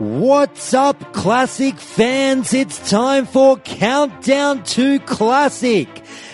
What's up, Classic fans? It's time for Countdown to Classic.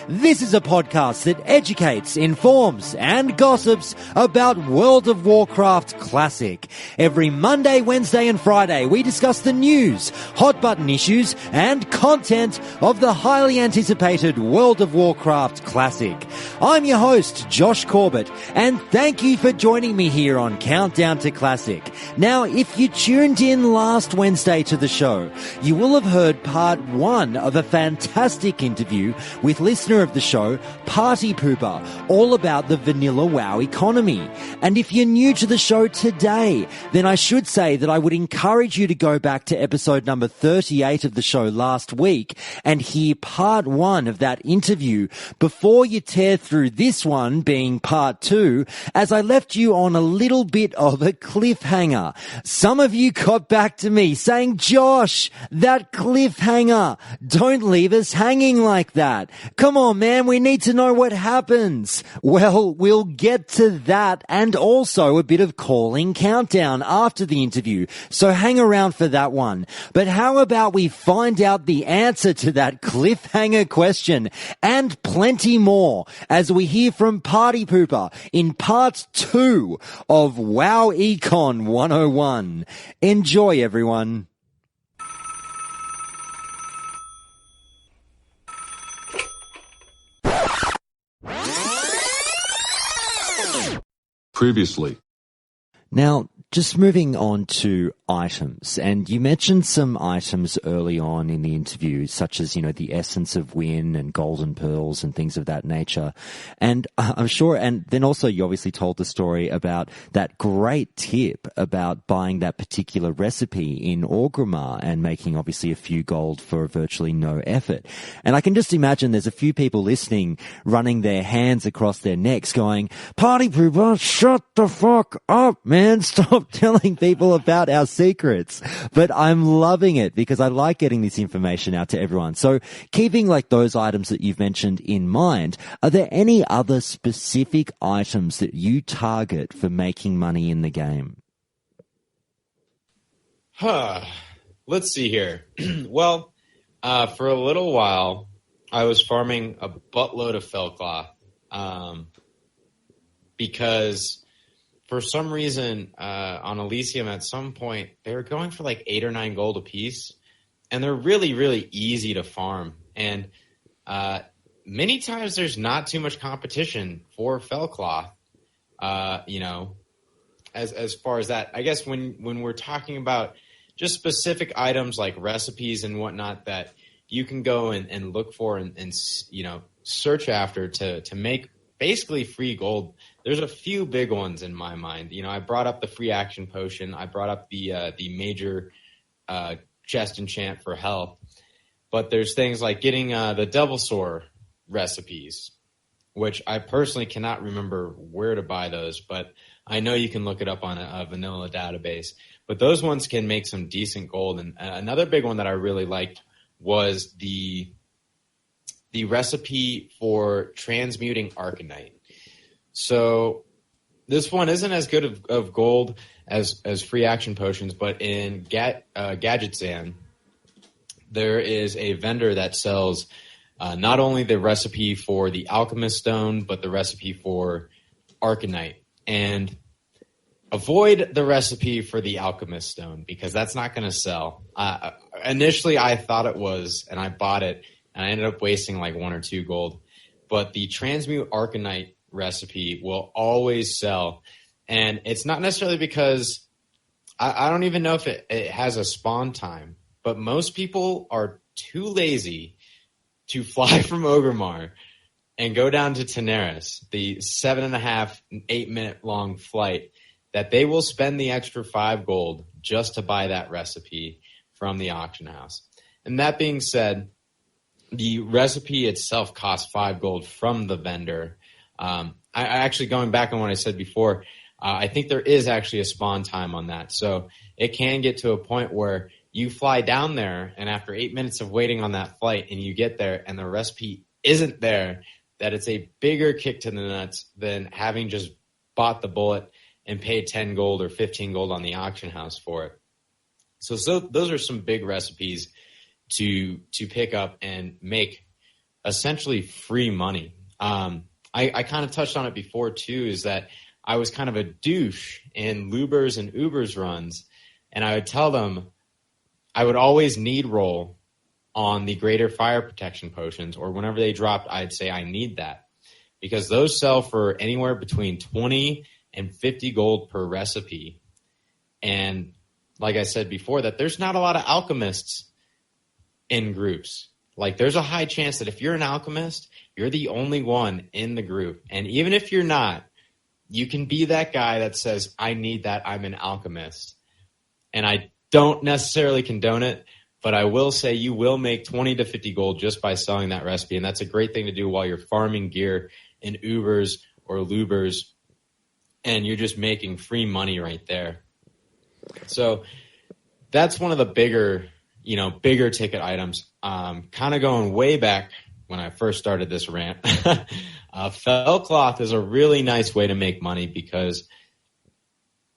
This is a podcast that educates, informs, and gossips about World of Warcraft Classic. Every Monday, Wednesday, and Friday, we discuss the news, hot button issues, and content of the highly anticipated World of Warcraft Classic. I'm your host, Josh Corbett, and thank you for joining me here on Countdown to Classic. Now, if you tuned in last Wednesday to the show, you will have heard part one of a fantastic interview with listener of the show, Partypooper, all about the vanilla WoW economy. And if you're new to the show today, then I should say that I would encourage you to go back to episode number 38 of the show last week and hear part one of that interview before you tear through this one being part two, as I left you on a little bit of a cliffhanger. Some of you got back to me saying, Josh, that cliffhanger, don't leave us hanging like that. Come on, man, we need to know what happens. Well, we'll get to that and also a bit of calling countdown after the interview, so hang around for that one. But how about we find out the answer to that cliffhanger question and plenty more as we hear from Partypooper in part two of WoW Econ 101. Enjoy, everyone. Previously. Now, just moving on to items, and you mentioned some items early on in the interview, such as, the essence of win and golden pearls and things of that nature. And I'm sure, and then also you obviously told the story about that great tip about buying that particular recipe in Orgrimmar and making obviously a few gold for virtually no effort. And I can just imagine there's a few people listening running their hands across their necks going, Partypooper, shut the fuck up, man. Stop telling people about our secrets. But I'm loving it because I like getting this information out to everyone. So keeping like those items that you've mentioned in mind, are there any other specific items that you target for making money in the game? Let's see here. Well, for a little while, I was farming a buttload of Felclaw because for some reason, on Elysium at some point, they were going for like 8 or 9 gold a piece, and they're really, really easy to farm. And many times there's not too much competition for Felclaw, as far as that. I guess when we're talking about just specific items like recipes and whatnot that you can go and look for and search after to make basically free gold, there's a few big ones in my mind. I brought up the free action potion. I brought up the major chest enchant for health. But there's things like getting the double sword recipes, which I personally cannot remember where to buy those, but I know you can look it up on a vanilla database. But those ones can make some decent gold. And another big one that I really liked was the recipe for transmuting Arcanite. So this one isn't as good of gold as free action potions, but in Gadgetzan, there is a vendor that sells not only the recipe for the Alchemist Stone, but the recipe for Arcanite. And avoid the recipe for the Alchemist Stone because that's not going to sell. Initially, I thought it was, and I bought it, and I ended up wasting like 1 or 2 gold. But the Transmute Arcanite recipe will always sell. And it's not necessarily because I don't even know if it has a spawn time, but most people are too lazy to fly from Orgrimmar and go down to Teneris, the 7.5, 8 minute long flight, that they will spend the extra 5 gold just to buy that recipe from the auction house. And that being said, the recipe itself costs 5 gold from the vendor. I actually, going back on what I said before, I think there is actually a spawn time on that. So it can get to a point where you fly down there, and after 8 minutes of waiting on that flight, and you get there, and the recipe isn't there, that it's a bigger kick to the nuts than having just bought the bullet and paid 10 gold or 15 gold on the auction house for it. So those are some big recipes to pick up and make essentially free money. I kind of touched on it before too, is that I was kind of a douche in Lubers and Ubers runs, and I would tell them I would always need roll on the greater fire protection potions, or whenever they dropped, I'd say I need that, because those sell for anywhere between 20 and 50 gold per recipe. And like I said before, that there's not a lot of alchemists in groups. Like, there's a high chance that if you're an alchemist, you're the only one in the group. And even if you're not, you can be that guy that says, I need that, I'm an alchemist. And I don't necessarily condone it, but I will say you will make 20 to 50 gold just by selling that recipe. And that's a great thing to do while you're farming gear in Ubers or Lubers, and you're just making free money right there. So that's one of the bigger ticket items. Kind of going way back when I first started this rant. Fell cloth is a really nice way to make money, because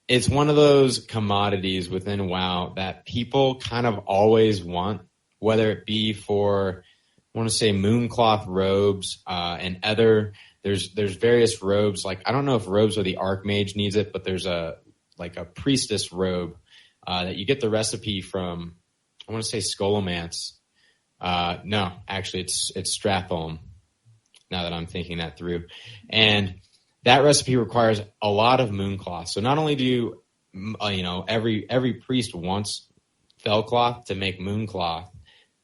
it's one of those commodities within WoW that people kind of always want, whether it be for, I want to say, mooncloth robes and other. There's various robes. Like, I don't know if robes or the Archmage needs it, but there's a priestess robe that you get the recipe from. I want to say Scholomance. No, actually, it's Stratholm, now that I'm thinking that through. And that recipe requires a lot of mooncloth. So not only do every priest wants fellcloth to make mooncloth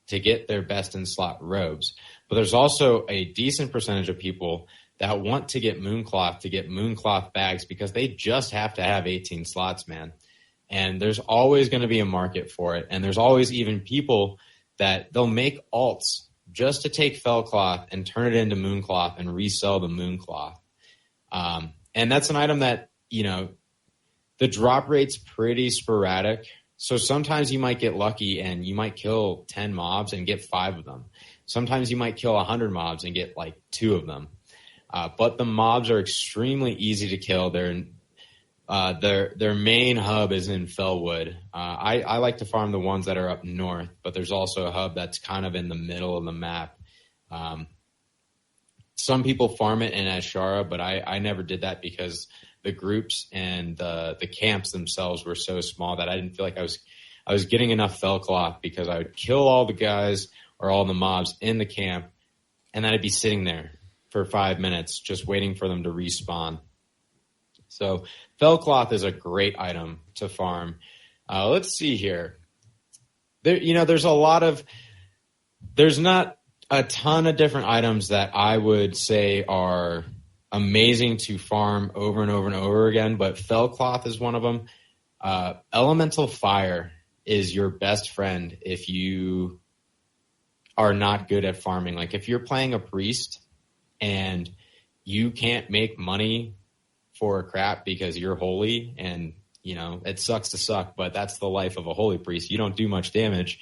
to get their best in slot robes, but there's also a decent percentage of people that want to get mooncloth bags, because they just have to have 18 slots, man. And there's always going to be a market for it. And there's always even people that they'll make alts just to take fellcloth and turn it into mooncloth and resell the mooncloth. And that's an item that, the drop rate's pretty sporadic. So sometimes you might get lucky and you might kill 10 mobs and get 5 of them. Sometimes you might kill 100 mobs and get like 2 of them. But the mobs are extremely easy to kill. Their main hub is in Fellwood. I like to farm the ones that are up north, but there's also a hub that's kind of in the middle of the map. Some people farm it in Ashara, but I never did that, because the groups and the camps themselves were so small that I didn't feel like I was getting enough fellcloth, because I would kill all the guys or all the mobs in the camp, and then I'd be sitting there for 5 minutes just waiting for them to respawn. So fellcloth is a great item to farm. Let's see here. There's not a ton of different items that I would say are amazing to farm over and over and over again, but fellcloth is one of them. Elemental fire is your best friend if you are not good at farming. Like, if you're playing a priest and you can't make money for a crap because you're holy, and it sucks to suck, but that's the life of a holy priest. You don't do much damage.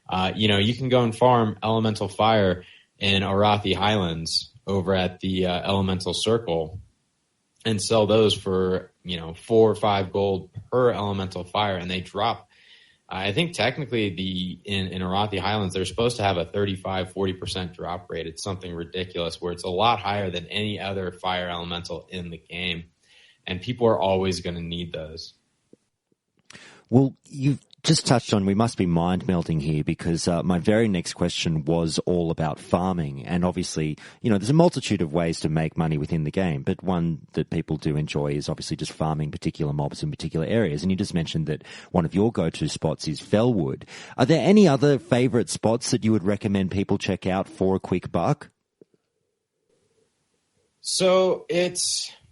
You can go and farm elemental fire in Arathi Highlands over at the elemental circle and sell those for 4 or 5 gold per elemental fire, and they drop. I think technically in Arathi Highlands they're supposed to have a 35-40% drop rate. It's something ridiculous, where it's a lot higher than any other fire elemental in the game. And people are always going to need those. Well, you've just touched on, we must be mind-melting here, because my very next question was all about farming. And obviously, there's a multitude of ways to make money within the game, but one that people do enjoy is obviously just farming particular mobs in particular areas. And you just mentioned that one of your go-to spots is Fellwood. Are there any other favourite spots that you would recommend people check out for a quick buck? So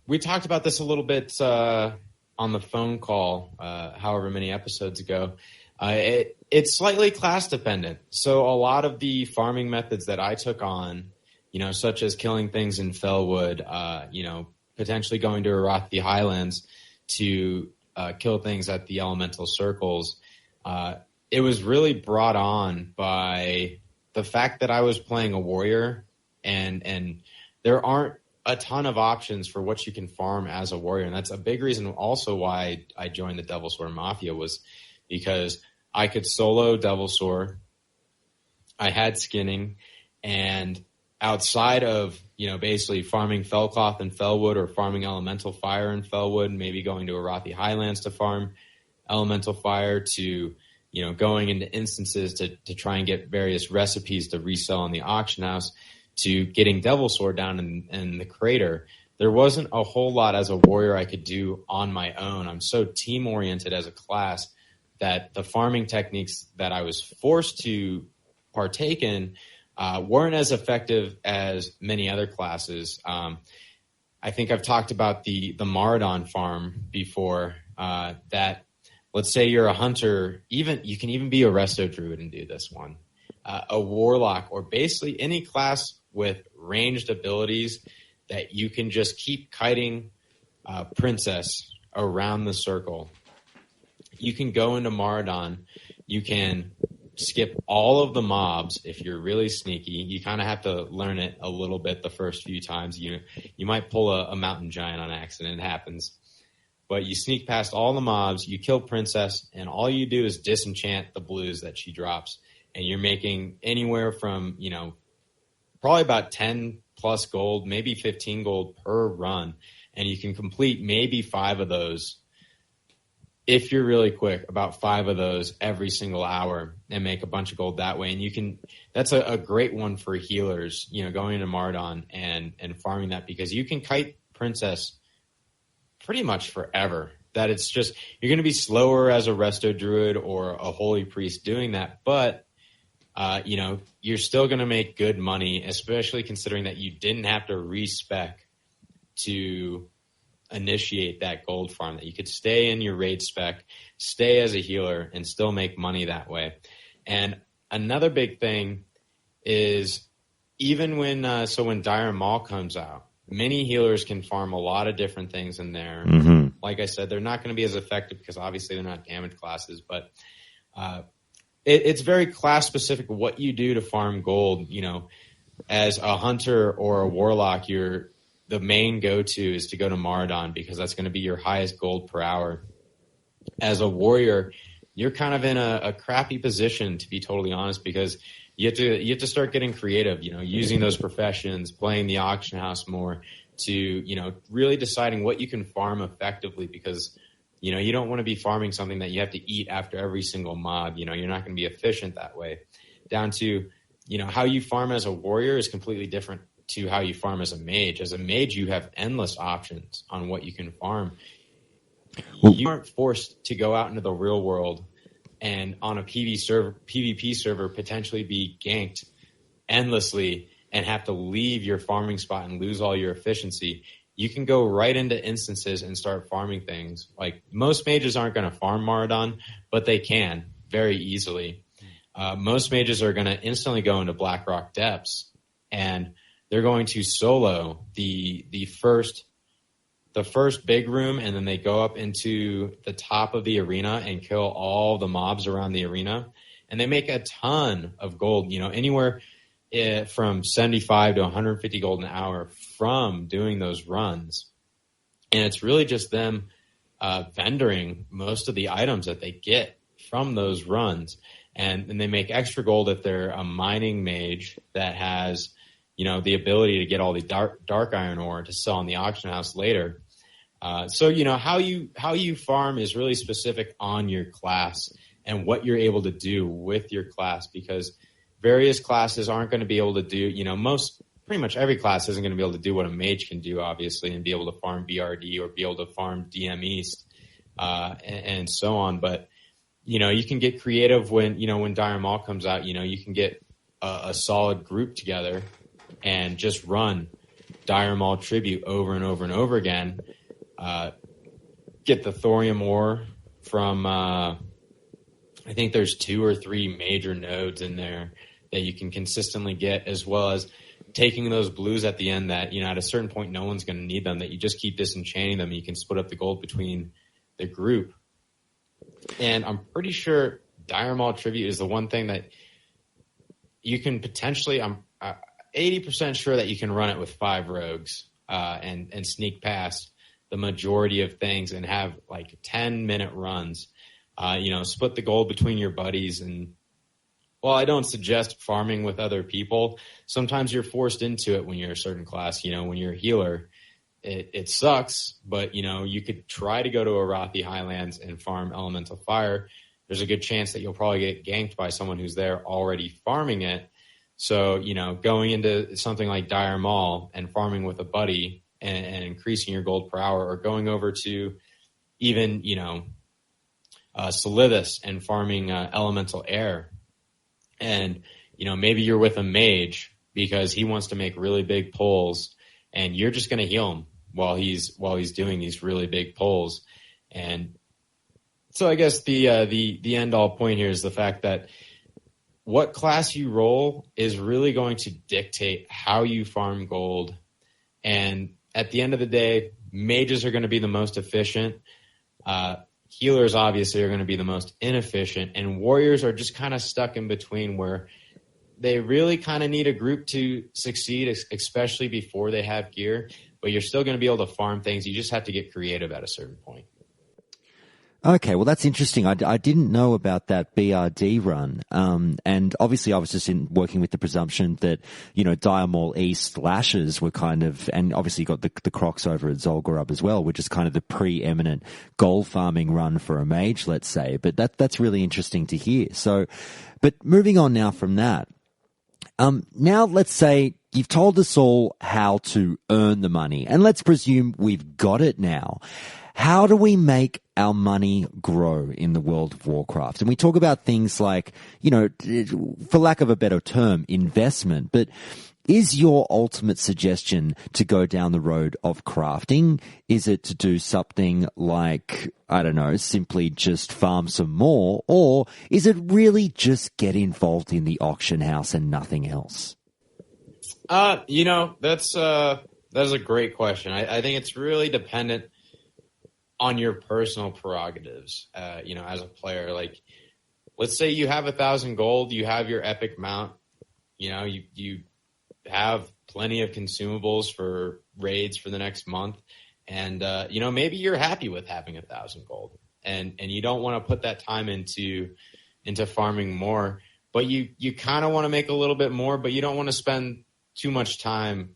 we talked about this a little bit on the phone call, however many episodes ago. It's slightly class dependent. So a lot of the farming methods that I took on, such as killing things in Fellwood, potentially going to Arathi Highlands to kill things at the elemental circles, it was really brought on by the fact that I was playing a warrior, and there aren't a ton of options for what you can farm as a warrior. And that's a big reason also why I joined the Devil's Sword Mafia, was because I could solo Devil Sword. I had skinning, and outside of, basically farming Fellcloth and Fellwood, or farming Elemental Fire and Fellwood, maybe going to Arathi Highlands to farm Elemental Fire, to, going into instances to try and get various recipes to resell in the auction house, to getting Devil Sword down in the crater, there wasn't a whole lot as a warrior I could do on my own. I'm so team-oriented as a class that the farming techniques that I was forced to partake in weren't as effective as many other classes. I think I've talked about the Maradon farm before, that let's say you're a hunter, you can even be a Resto Druid and do this one. A Warlock, or basically any class with ranged abilities that you can just keep kiting Princess around the circle. You can go into Maradon. You can skip all of the mobs if you're really sneaky. You kind of have to learn it a little bit the first few times. You might pull a mountain giant on accident. It happens. But you sneak past all the mobs, you kill Princess, and all you do is disenchant the blues that she drops. And you're making anywhere from, probably about 10 plus gold, maybe 15 gold per run. And you can complete maybe 5 of those, if you're really quick, about 5 of those every single hour, and make a bunch of gold that way. And that's a great one for healers, going into Mardon and farming that, because you can kite Princess pretty much forever. That it's just, you're going to be slower as a Resto Druid or a Holy Priest doing that, but you're still going to make good money, especially considering that you didn't have to respec to initiate that gold farm, that you could stay in your raid spec, stay as a healer, and still make money that way. And another big thing is, even when Dire Maul comes out, many healers can farm a lot of different things in there. Mm-hmm. Like I said, they're not going to be as effective because obviously they're not damage classes, but it's very class specific what you do to farm gold. As a hunter or a warlock, the main go-to is to go to Maradon, because that's going to be your highest gold per hour. As a warrior, you're kind of in a crappy position, to be totally honest, because you have to start getting creative, using those professions, playing the auction house more, to, really deciding what you can farm effectively, because, you don't want to be farming something that you have to eat after every single mob. You're not going to be efficient that way. Down to, how you farm as a warrior is completely different to how you farm as a mage. As a mage, you have endless options on what you can farm. You aren't forced to go out into the real world and on a PvP server potentially be ganked endlessly and have to leave your farming spot and lose all your efficiency. You can go right into instances and start farming things. Like, most mages aren't going to farm Maradon, but they can very easily. Most mages are going to instantly go into Blackrock Depths, and they're going to solo the first big room, and then they go up into the top of the arena and kill all the mobs around the arena. And they make a ton of gold, anywhere from 75 to 150 gold an hour from doing those runs. And it's really just them vendoring most of the items that they get from those runs. And they make extra gold if they're a mining mage that has, the ability to get all the dark iron ore to sell in the auction house later. So how you farm is really specific on your class and what you're able to do with your class, because various classes aren't going to be able to do, pretty much every class isn't going to be able to do what a mage can do, obviously, and be able to farm BRD or be able to farm DM East, and so on. But, you can get creative when Dire Maul comes out. You can get a solid group together and just run Dire Maul Tribute over and over and over again. Get the thorium ore from, I think there's 2 or 3 major nodes in there that you can consistently get, as well as taking those blues at the end that, at a certain point, no one's going to need them, that you just keep disenchanting them. You can split up the gold between the group. And I'm pretty sure Dire Maul Tribute is the one thing that you can potentially, I'm 80% sure that you can run it with 5 rogues and sneak past the majority of things and have like 10-minute runs. split the gold between your buddies. And while I don't suggest farming with other people, sometimes you're forced into it when you're a certain class. When you're a healer, it sucks, but you could try to go to Arathi Highlands and farm elemental fire. There's a good chance that you'll probably get ganked by someone who's there already farming it. So, going into something like Dire Maul and farming with a buddy and increasing your gold per hour, or going over to even, Solithus and farming elemental air. And, maybe you're with a mage because he wants to make really big pulls, and you're just going to heal him while he's doing these really big pulls. And so I guess the end all point here is the fact that what class you roll is really going to dictate how you farm gold. And at the end of the day, mages are going to be the most efficient. Healers obviously are going to be the most inefficient, and warriors are just kind of stuck in between, where they really kind of need a group to succeed, especially before they have gear. But you're still going to be able to farm things. You just have to get creative at a certain point. Okay, well, that's interesting. I didn't know about that BRD run. And obviously I was just working with the presumption that, Dire Maul East lashes were kind of, and obviously you got the Crocs over at Zolgarub as well, which is kind of the preeminent gold farming run for a mage, let's say. But that's really interesting to hear. So, but moving on now from that. Now let's say you've told us all how to earn the money, and let's presume we've got it now. How do we make our money grow in the world of Warcraft? And we talk about things like, for lack of a better term, investment. But is your ultimate suggestion to go down the road of crafting? Is it to do something like, I don't know, simply just farm some more? Or is it really just get involved in the auction house and nothing else? That's a great question. I think it's really dependent on your personal prerogatives, as a player. Like, let's say you have 1,000 gold, you have your epic mount, you have plenty of consumables for raids for the next month, and maybe you're happy with having 1,000 gold, and you don't want to put that time into farming more, but you kind of want to make a little bit more, but you don't want to spend too much time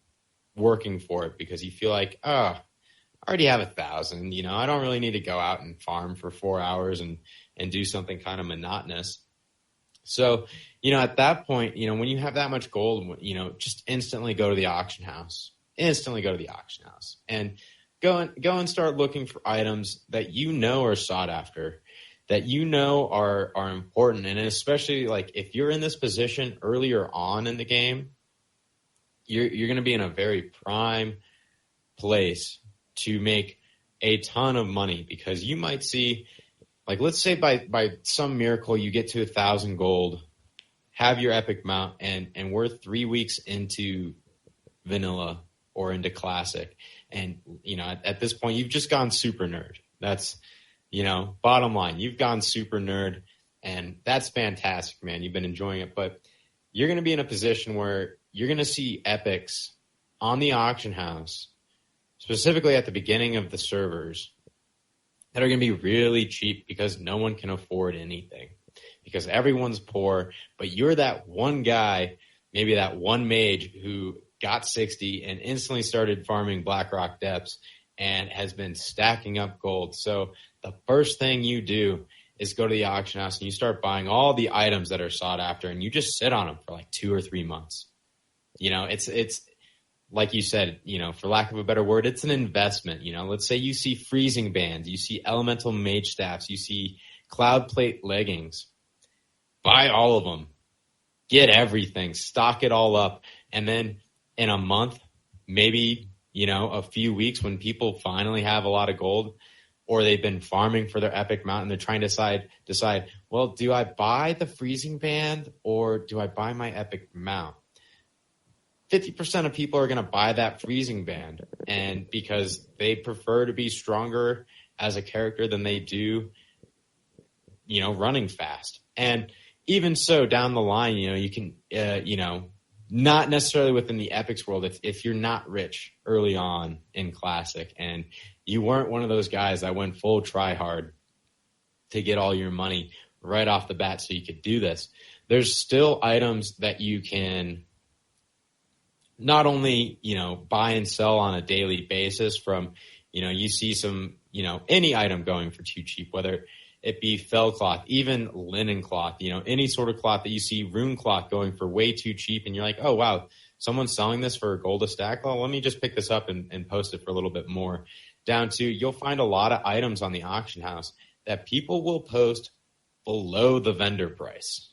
working for it because you feel like, I already have 1,000, I don't really need to go out and farm for 4 hours and do something kind of monotonous. So, at that point, when you have that much gold, just instantly go to the auction house. Instantly go to the auction house and go and start looking for items that are sought after, that are important. And especially like if you're in this position earlier on in the game, you're going to be in a very prime place to make a ton of money, because you might see, like, let's say by some miracle you get to 1,000 gold, have your epic mount, and we're 3 weeks into vanilla or into classic, and at this point you've just gone super nerd. That's bottom line, you've gone super nerd, and that's fantastic, man. You've been enjoying it, but you're going to be in a position where you're going to see epics on the auction house, specifically at the beginning of the servers, that are going to be really cheap because no one can afford anything, because everyone's poor. But you're that one guy, maybe that one mage who got 60 and instantly started farming Blackrock Depths and has been stacking up gold. So the first thing you do is go to the auction house and you start buying all the items that are sought after, and you just sit on them for like 2 or 3 months. It's like you said, for lack of a better word, it's an investment. Let's say you see freezing bands, you see elemental mage staffs, you see cloud plate leggings. Buy all of them. Get everything. Stock it all up. And then in a month, maybe, a few weeks, when people finally have a lot of gold, or they've been farming for their epic mount and they're trying to decide, well, do I buy the freezing band or do I buy my epic mount? 50% of people are going to buy that freezing band, and because they prefer to be stronger as a character than they do, running fast. And even so, down the line, you can, not necessarily within the epics world, if you're not rich early on in classic and you weren't one of those guys that went full try hard, to get all your money right off the bat so you could do this. There's still items that you can not only, buy and sell on a daily basis from, you see some, any item going for too cheap, whether it be fell cloth, even linen cloth, any sort of cloth that you see, rune cloth going for way too cheap. And you're like, oh, wow, someone's selling this for a gold a stack. Well, let me just pick this up and post it for a little bit more. Down to, you'll find a lot of items on the auction house that people will post below the vendor price.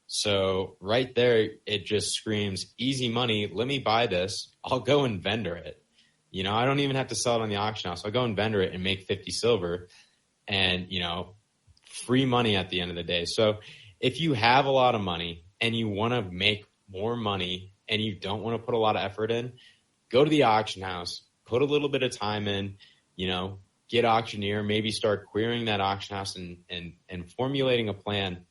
So right there, it just screams easy money. Let me buy this. I'll go and vendor it. I don't even have to sell it on the auction house. I'll go and vendor it and make 50 silver and, free money at the end of the day. So if you have a lot of money and you want to make more money and you don't want to put a lot of effort in, go to the auction house, put a little bit of time in, get auctioneer, maybe start querying that auction house and formulating a plan.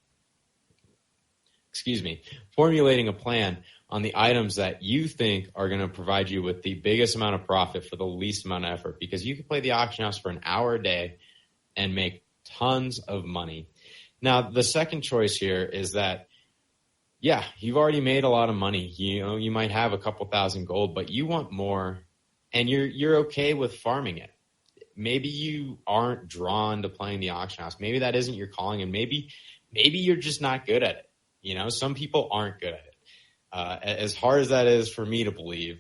Formulating a plan on the items that you think are going to provide you with the biggest amount of profit for the least amount of effort, because you can play the auction house for an hour a day and make tons of money. Now, the second choice here is that, yeah, you've already made a lot of money. You might have a couple thousand gold, but you want more and you're okay with farming it. Maybe you aren't drawn to playing the auction house. Maybe that isn't your calling, and maybe you're just not good at it. Some people aren't good at it. As hard as that is for me to believe,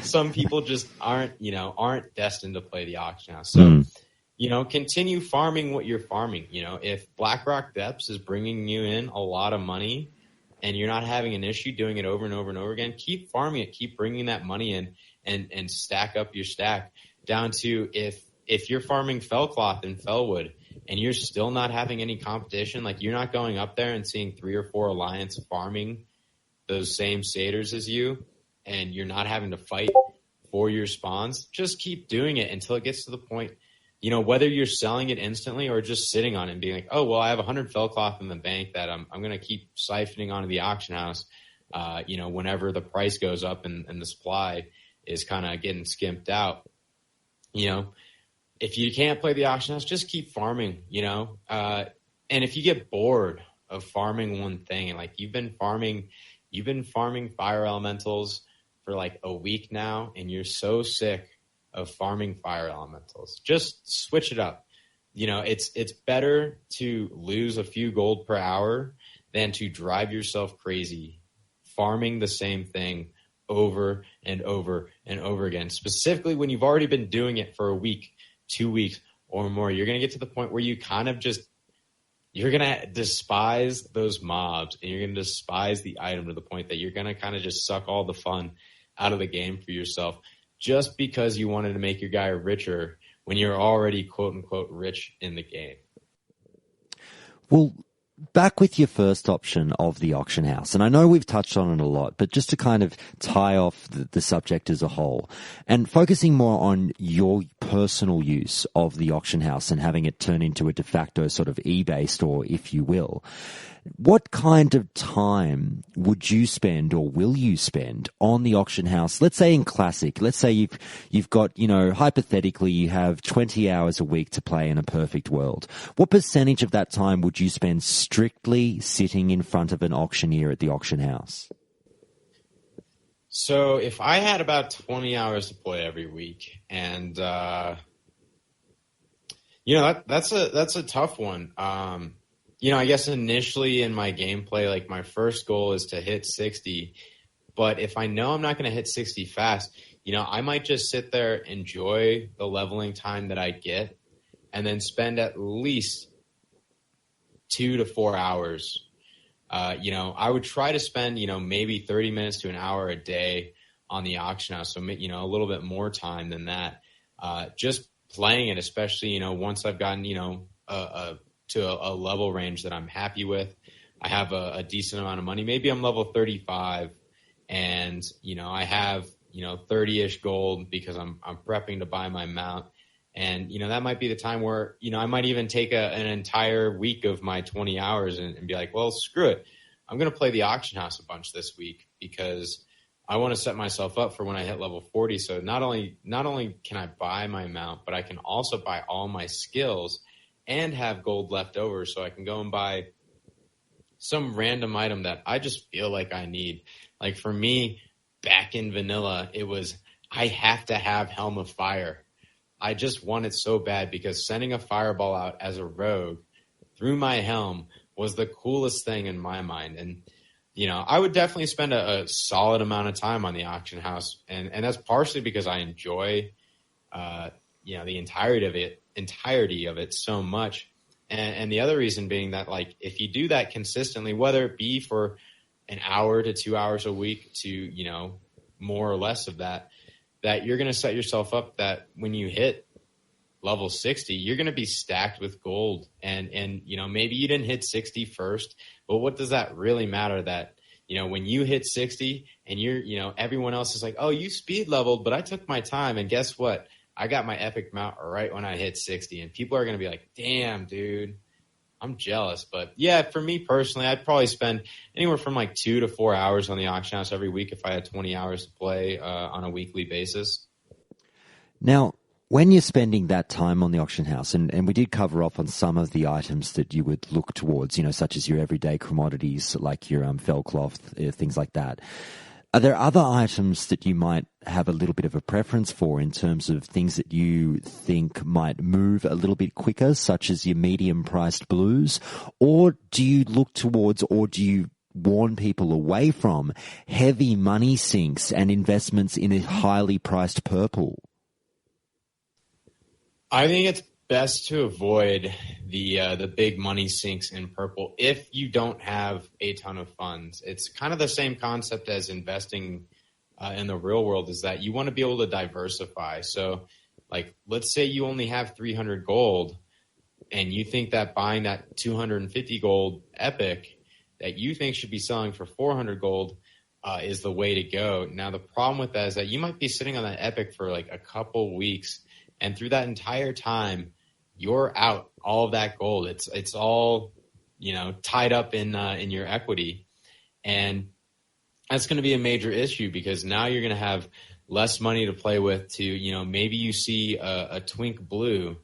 some people just aren't destined to play the auction house. So, continue farming what you're farming. If BlackRock Depths is bringing you in a lot of money and you're not having an issue doing it over and over and over again, keep farming it, keep bringing that money in and stack up your stack down to if you're farming fell cloth and fellwood and you're still not having any competition, like you're not going up there and seeing 3 or 4 alliance farming those same satyrs as you, and you're not having to fight for your spawns, just keep doing it until it gets to the point, whether you're selling it instantly or just sitting on it and being like, oh, well, I have 100 fell cloth in the bank that I'm going to keep siphoning onto the auction house, whenever the price goes up and the supply is kind of getting skimped out. If you can't play the auction house, just keep farming, and if you get bored of farming one thing, and like you've been farming fire elementals for like a week now, and you're so sick of farming fire elementals, just switch it up. It's better to lose a few gold per hour than to drive yourself crazy farming the same thing over and over and over again, specifically when you've already been doing it for a week, 2 weeks or more. You're going to get to the point where you kind of you're going to despise those mobs and you're going to despise the item to the point that you're going to kind of just suck all the fun out of the game for yourself just because you wanted to make your guy richer when you're already quote unquote rich in the game. Well, back with your first option of the auction house, and I know we've touched on it a lot, but just to kind of tie off the subject as a whole and focusing more on your personal use of the auction house and having it turn into a de facto sort of eBay store, if you will. What kind of time would you spend or will you spend on the auction house? Let's say in Classic, let's say you've got, hypothetically you have 20 hours a week to play in a perfect world. What percentage of that time would you spend strictly sitting in front of an auctioneer at the auction house? So if I had about 20 hours to play every week, and that's a tough one. I guess initially in my gameplay, like my first goal is to hit 60. But if I know I'm not going to hit 60 fast, I might just sit there, enjoy the leveling time that I get, and then spend at least 2 to 4 hours. I would try to spend, maybe 30 minutes to an hour a day on the auction house. So, a little bit more time than that. Just playing it, especially, once I've gotten, to a level range that I'm happy with. I have a decent amount of money. Maybe I'm level 35 and, I have, 30-ish gold because I'm prepping to buy my mount. And, that might be the time where, I might even take an entire week of my 20 hours and be like, well, screw it. I'm going to play the auction house a bunch this week because I want to set myself up for when I hit level 40. So not only can I buy my mount, but I can also buy all my skills and have gold left over so I can go and buy some random item that I just feel like I need. Like for me, back in vanilla, it was, I have to have Helm of Fire. I just want it so bad because sending a fireball out as a rogue through my helm was the coolest thing in my mind. And, you know, I would definitely spend a solid amount of time on the auction house. And that's partially because I enjoy, you know, the entirety of it so much. And the other reason being that, like, if you do that consistently, whether it be for an hour to 2 hours a week to, you know, more or less of that, that you're going to set yourself up that when you hit level 60, you're going to be stacked with gold. And, you know, maybe you didn't hit 60 first, but what does that really matter that, you know, when you hit 60 and you're, you know, everyone else is like, oh, you speed leveled, but I took my time. And guess what? I got my epic mount right when I hit 60, and people are going to be like, damn, dude, I'm jealous. But yeah, for me personally, I'd probably spend anywhere from like 2 to 4 hours on the auction house every week if I had 20 hours to play on a weekly basis. Now, when you're spending that time on the auction house, and we did cover off on some of the items that you would look towards, you know, such as your everyday commodities like your fell cloth, things like that. Are there other items that you might have a little bit of a preference for in terms of things that you think might move a little bit quicker, such as your medium-priced blues? Or do you look towards, or do you warn people away from heavy money sinks and investments in a highly priced purple? I think it's best to avoid the big money sinks in purple if you don't have a ton of funds. It's kind of the same concept as investing in the real world, is that you want to be able to diversify. So, like, let's say you only have 300 gold and you think that buying that 250 gold epic that you think should be selling for 400 gold is the way to go. Now, the problem with that is that you might be sitting on that epic for like a couple weeks, and through that entire time, you're out all of that gold. It's all, you know, tied up in your equity, and that's going to be a major issue because now you're going to have less money to play with. To, you know, maybe you see a twink blue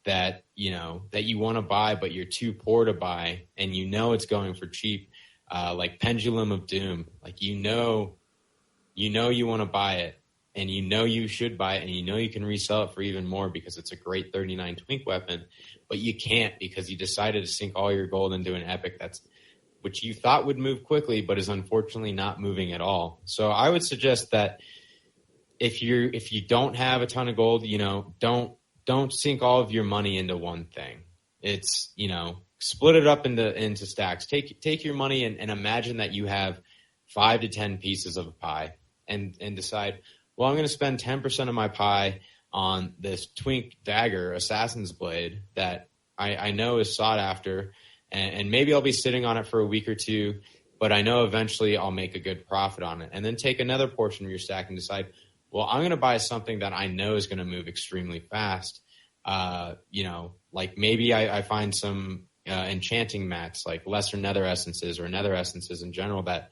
that, you know, that you want to buy, but you're too poor to buy, and you know it's going for cheap, like Pendulum of Doom. Like, you know you want to buy it. And you know you should buy it, and you know you can resell it for even more because it's a great 39 twink weapon, but you can't because you decided to sink all your gold into an epic which you thought would move quickly, but is unfortunately not moving at all. So I would suggest that if you don't have a ton of gold, you know, don't sink all of your money into one thing. It's, you know, split it up into stacks. Take your money and imagine that you have 5 to 10 pieces of a pie, and decide, well, I'm going to spend 10% of my pie on this twink dagger, Assassin's Blade, that I know is sought after, and maybe I'll be sitting on it for a week or two, but I know eventually I'll make a good profit on it. And then take another portion of your stack and decide, well, I'm going to buy something that I know is going to move extremely fast. You know, like maybe I find some enchanting mats, like lesser nether essences or nether essences in general that,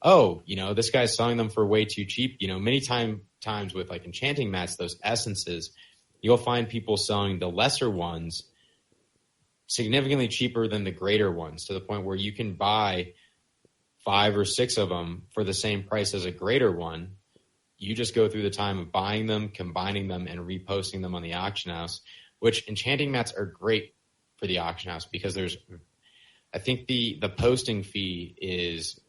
oh, you know, this guy's selling them for way too cheap. You know, many times with like enchanting mats, those essences, you'll find people selling the lesser ones significantly cheaper than the greater ones, to the point where you can buy 5 or 6 of them for the same price as a greater one. You just go through the time of buying them, combining them, and reposting them on the auction house, which enchanting mats are great for the auction house because I think the posting fee is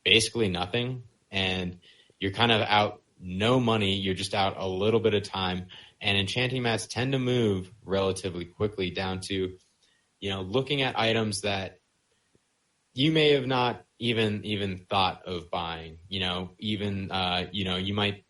basically nothing, and you're kind of out no money. You're just out a little bit of time, and enchanting mats tend to move relatively quickly down to, you know, looking at items that you may have not even thought of buying. You know, even you know, you might,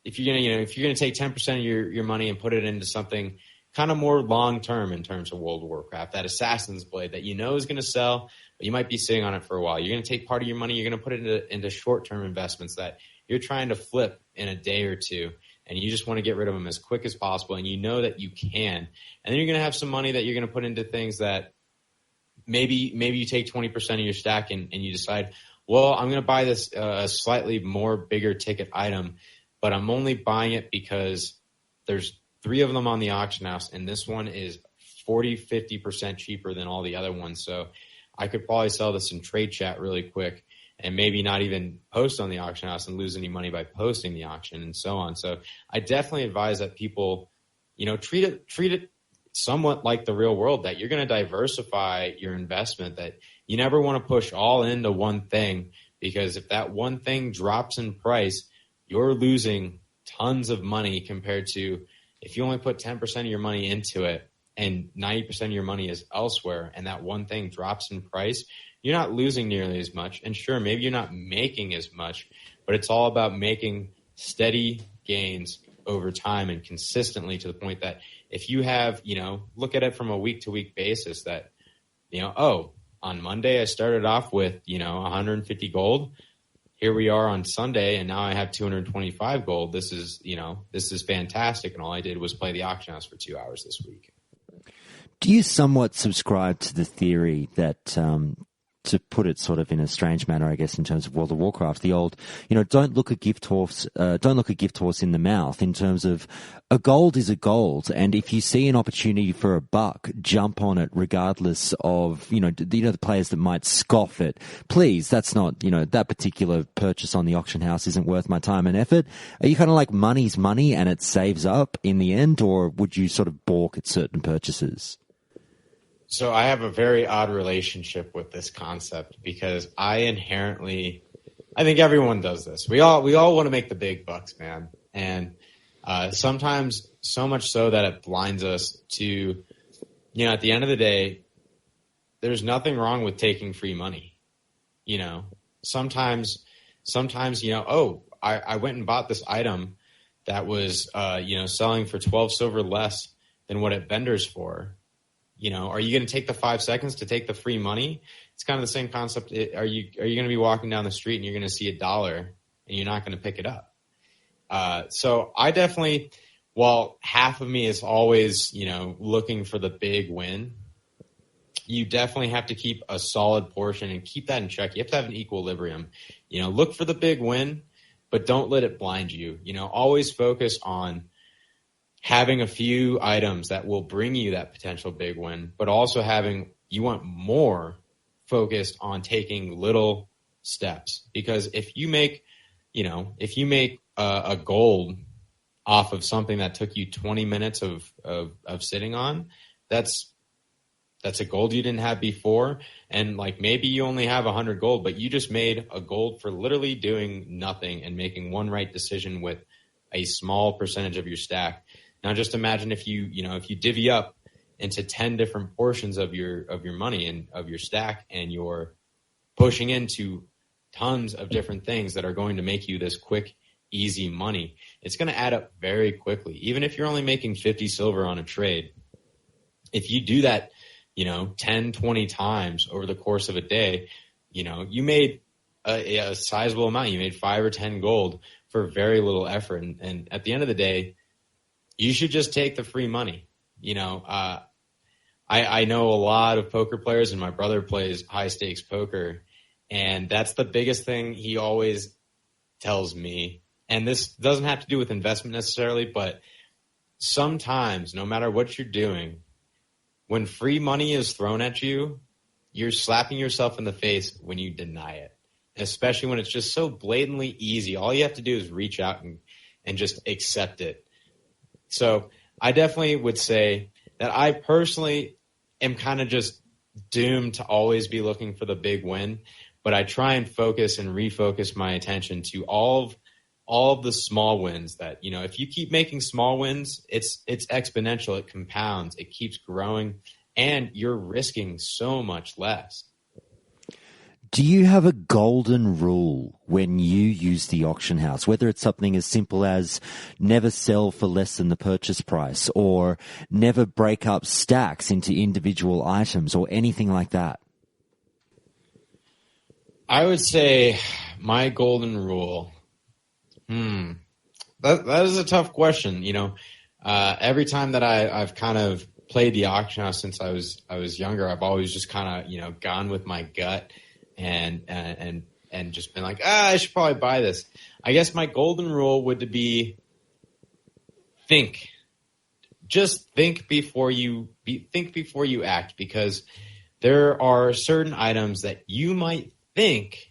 if you're gonna take 10% of your money and put it into something kind of more long term in terms of World of Warcraft, that Assassin's Blade that you know is going to sell, but you might be sitting on it for a while. You're going to take part of your money, you're going to put it into short term investments that you're trying to flip in a day or two, and you just want to get rid of them as quick as possible, and you know that you can. And then you're going to have some money that you're going to put into things that maybe you take 20% of your stack and you decide, well, I'm going to buy this slightly more bigger ticket item, but I'm only buying it because there's 3 of them on the auction house, and this one is 40-50% cheaper than all the other ones. So I could probably sell this in trade chat really quick and maybe not even post on the auction house and lose any money by posting the auction and so on. So I definitely advise that people, treat it somewhat like the real world, that you're going to diversify your investment, that you never want to push all into one thing, because if that one thing drops in price, you're losing tons of money compared to if you only put 10% of your money into it and 90% of your money is elsewhere and that one thing drops in price, you're not losing nearly as much. And sure, maybe you're not making as much, but it's all about making steady gains over time and consistently, to the point that if you have, look at it from a week-to-week basis, that, on Monday I started off with, 150 gold. Here we are on Sunday, and now I have 225 gold. This is fantastic, and all I did was play the auction house for 2 hours this week. Do you somewhat subscribe to the theory that, to put it sort of in a strange manner, I guess, in terms of World of Warcraft, the old, don't look a gift horse in the mouth, in terms of a gold is a gold, and if you see an opportunity for a buck, jump on it regardless of, the players that might scoff at, please, that's not, that particular purchase on the auction house isn't worth my time and effort. Are you kind of like money's money and it saves up in the end, or would you sort of balk at certain purchases? So I have a very odd relationship with this concept, because I think everyone does this. We all want to make the big bucks, man. And sometimes so much so that it blinds us to, at the end of the day, there's nothing wrong with taking free money. Sometimes, I went and bought this item that was, selling for 12 silver less than what it vendors for. Are you going to take the 5 seconds to take the free money? It's kind of the same concept. Are you going to be walking down the street and you're going to see $1 and you're not going to pick it up? So I definitely, while half of me is always, looking for the big win, you definitely have to keep a solid portion and keep that in check. You have to have an equilibrium. Look for the big win, but don't let it blind you. Always focus on having a few items that will bring you that potential big win, but also you want more focused on taking little steps. Because if you make a gold off of something that took you 20 minutes of sitting on, that's a gold you didn't have before. And like, maybe you only have 100 gold, but you just made a gold for literally doing nothing and making one right decision with a small percentage of your stack. Now, just imagine if you divvy up into 10 different portions of your money and of your stack, and you're pushing into tons of different things that are going to make you this quick, easy money. It's going to add up very quickly. Even if you're only making 50 silver on a trade, if you do that, 10, 20 times over the course of a day, you made a sizable amount. You made 5 or 10 gold for very little effort. And at the end of the day, you should just take the free money. I know a lot of poker players, and my brother plays high stakes poker, and that's the biggest thing he always tells me. And this doesn't have to do with investment necessarily, but sometimes, no matter what you're doing, when free money is thrown at you, you're slapping yourself in the face when you deny it, especially when it's just so blatantly easy. All you have to do is reach out and just accept it. So I definitely would say that I personally am kind of just doomed to always be looking for the big win, but I try and focus and refocus my attention to all of the small wins that, if you keep making small wins, it's exponential, it compounds, it keeps growing, and you're risking so much less. Do you have a golden rule when you use the auction house, whether it's something as simple as never sell for less than the purchase price, or never break up stacks into individual items, or anything like that? I would say my golden rule, that is a tough question. Every time that I've kind of played the auction house since I was younger, I've always just kind of, gone with my gut and just been like, I should probably buy this. I guess my golden rule would be think. just think before you act, because there are certain items that you might think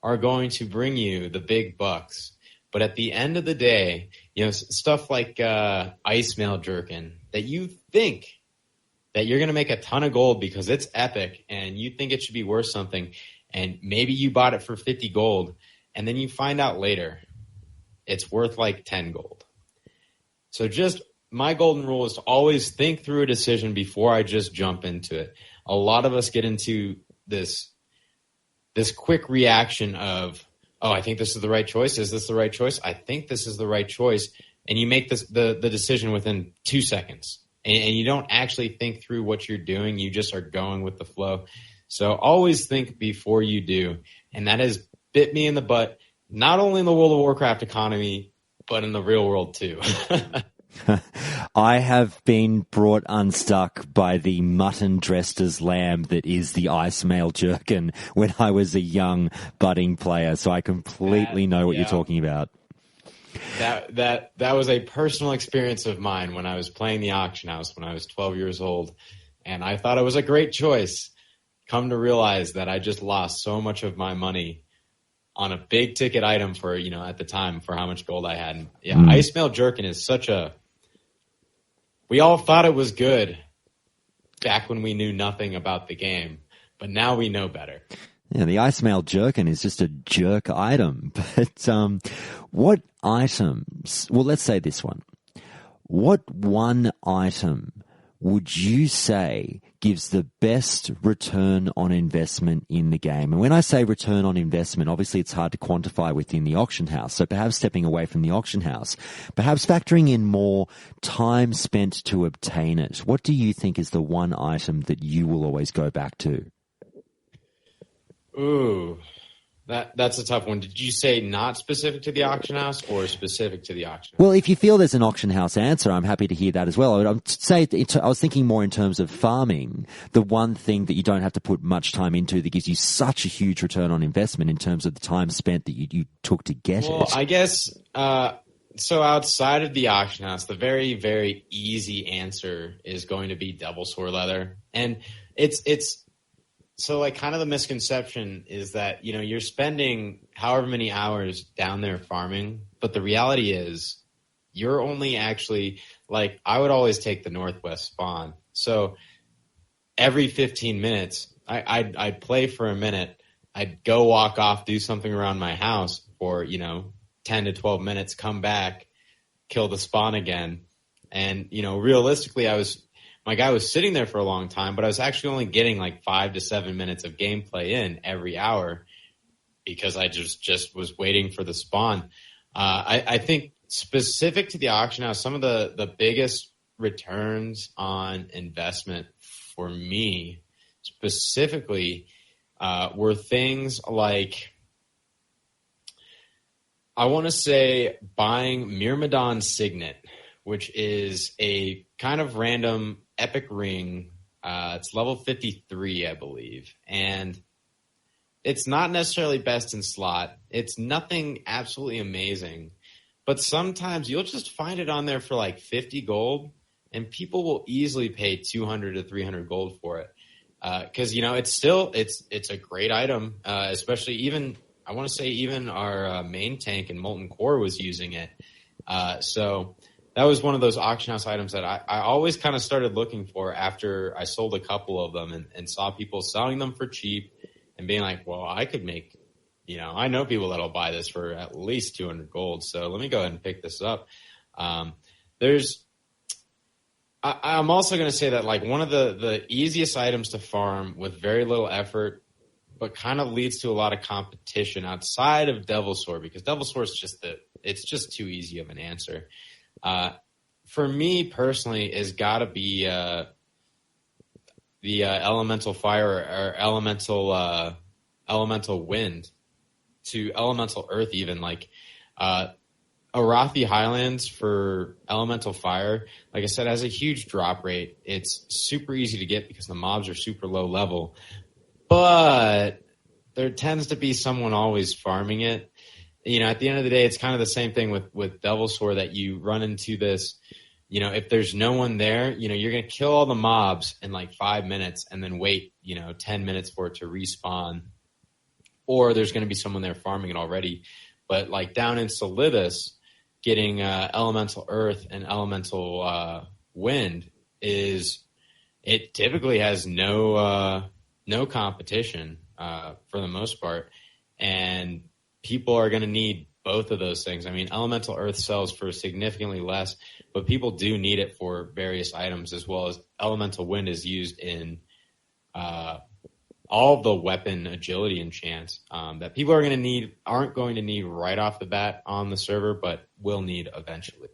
are going to bring you the big bucks. But at the end of the day, stuff like ice mail jerkin that you think that you're going to make a ton of gold because it's epic and you think it should be worth something, and maybe you bought it for 50 gold, and then you find out later it's worth like 10 gold. So just my golden rule is to always think through a decision before I just jump into it. A lot of us get into this quick reaction of, oh, I think this is the right choice. Is this the right choice? I think this is the right choice. And you make the decision within 2 seconds. And you don't actually think through what you're doing. You just are going with the flow. So always think before you do. And that has bit me in the butt, not only in the World of Warcraft economy, but in the real world too. I have been brought unstuck by the mutton dressed as lamb that is the ice mail jerkin when I was a young budding player. So I completely know what you're talking about. That was a personal experience of mine when I was playing the auction house when I was 12 years old, and I thought it was a great choice. Come to realize that I just lost so much of my money on a big ticket item for, at the time, for how much gold I had. Ice mail jerkin is such a... We all thought it was good back when we knew nothing about the game, but now we know better. Yeah, the ice mail jerkin is just a jerk item. But what items... Well, let's say this one. What one item would you say gives the best return on investment in the game? And when I say return on investment, obviously it's hard to quantify within the auction house. So perhaps stepping away from the auction house, perhaps factoring in more time spent to obtain it. What do you think is the one item that you will always go back to? Ooh, that's a tough one. Did you say not specific to the auction house or specific to the auction house? Well, if you feel there's an auction house answer, I'm happy to hear that as well. I was thinking more in terms of farming, the one thing that you don't have to put much time into that gives you such a huge return on investment in terms of the time spent that you took to get it. Well, I guess, so outside of the auction house, the very, very easy answer is going to be Devil Sword leather. And it's so like kind of the misconception is that, you're spending however many hours down there farming, but the reality is you're only actually, like, I would always take the Northwest spawn. So every 15 minutes, I'd play for a minute. I'd go walk off, do something around my house for, 10 to 12 minutes, come back, kill the spawn again. And, realistically, my guy was sitting there for a long time, but I was actually only getting like 5 to 7 minutes of gameplay in every hour because I just was waiting for the spawn. I think specific to the auction house, some of the biggest returns on investment for me specifically were things like, I want to say buying Myrmidon's Signet, which is a kind of random epic ring. It's level 53, I believe. And it's not necessarily best in slot. It's nothing absolutely amazing. But sometimes you'll just find it on there for like 50 gold, and people will easily pay 200 to 300 gold for it. Because, it's a great item, especially even, I want to say even our main tank in Molten Core was using it. So that was one of those auction house items that I always kind of started looking for after I sold a couple of them and saw people selling them for cheap and being like, well, I could make, I know people that'll buy this for at least 200 gold. So let me go ahead and pick this up. I'm also going to say that like one of the easiest items to farm with very little effort, but kind of leads to a lot of competition outside of Devil Sword, because Devil Sword is it's just too easy of an answer. For me personally, is got to be the elemental fire or elemental wind to elemental earth, even like Arathi Highlands for elemental fire. Like I said, has a huge drop rate. It's super easy to get because the mobs are super low level, but there tends to be someone always farming it. At the end of the day, it's kind of the same thing with Devil Sword, that you run into this if there's no one there, you're going to kill all the mobs in like 5 minutes and then wait, 10 minutes for it to respawn. Or there's going to be someone there farming it already. But like down in Solidus, getting elemental earth and elemental wind it typically has no competition for the most part. And people are going to need both of those things. I mean, elemental earth sells for significantly less, but people do need it for various items, as well as elemental wind is used in all of the weapon agility enchants that people aren't going to need right off the bat on the server, but will need eventually.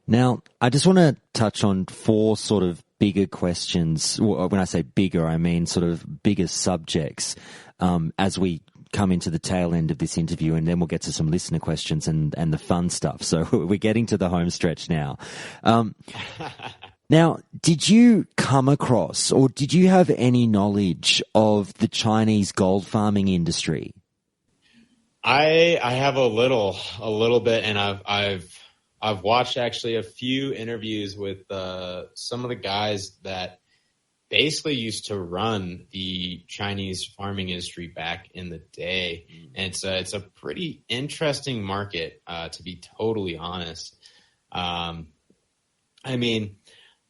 Now, I just want to touch on 4 sort of bigger questions. When I say bigger, I mean sort of bigger subjects as we come into the tail end of this interview, and then we'll get to some listener questions and the fun stuff. So we're getting to the home stretch now. Now, did you come across or did you have any knowledge of the Chinese gold farming industry? I have a little bit, and I've watched actually a few interviews with some of the guys that basically used to run the Chinese farming industry back in the day. And it's a pretty interesting market, to be totally honest. I mean,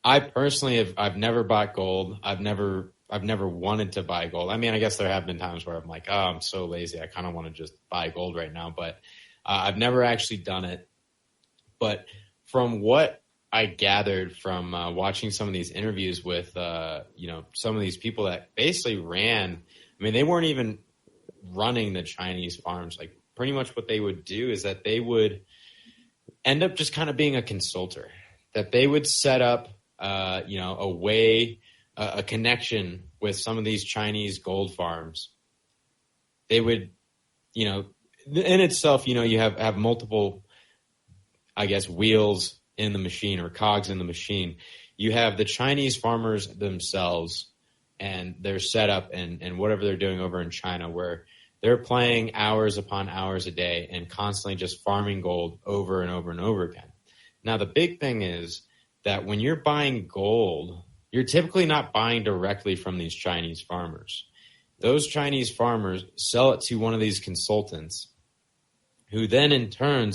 I personally I've never bought gold. I've never wanted to buy gold. I mean, I guess there have been times where I'm like, oh, I'm so lazy. I kind of want to just buy gold right now, but I've never actually done it. But from what I gathered from watching some of these interviews with, some of these people that basically ran, I mean, they weren't even running the Chinese farms. Like pretty much what they would do is that they would end up just kind of being a consultor, that they would set up, a connection with some of these Chinese gold farms. They would, in itself, you have multiple, I guess, wheels in the machine or cogs in the machine. You have the Chinese farmers themselves and their setup and whatever they're doing over in China, where they're playing hours upon hours a day and constantly just farming gold over and over and over again. Now, the big thing is that when you're buying gold, you're typically not buying directly from these Chinese farmers. Those Chinese farmers sell it to one of these consultants who then in turn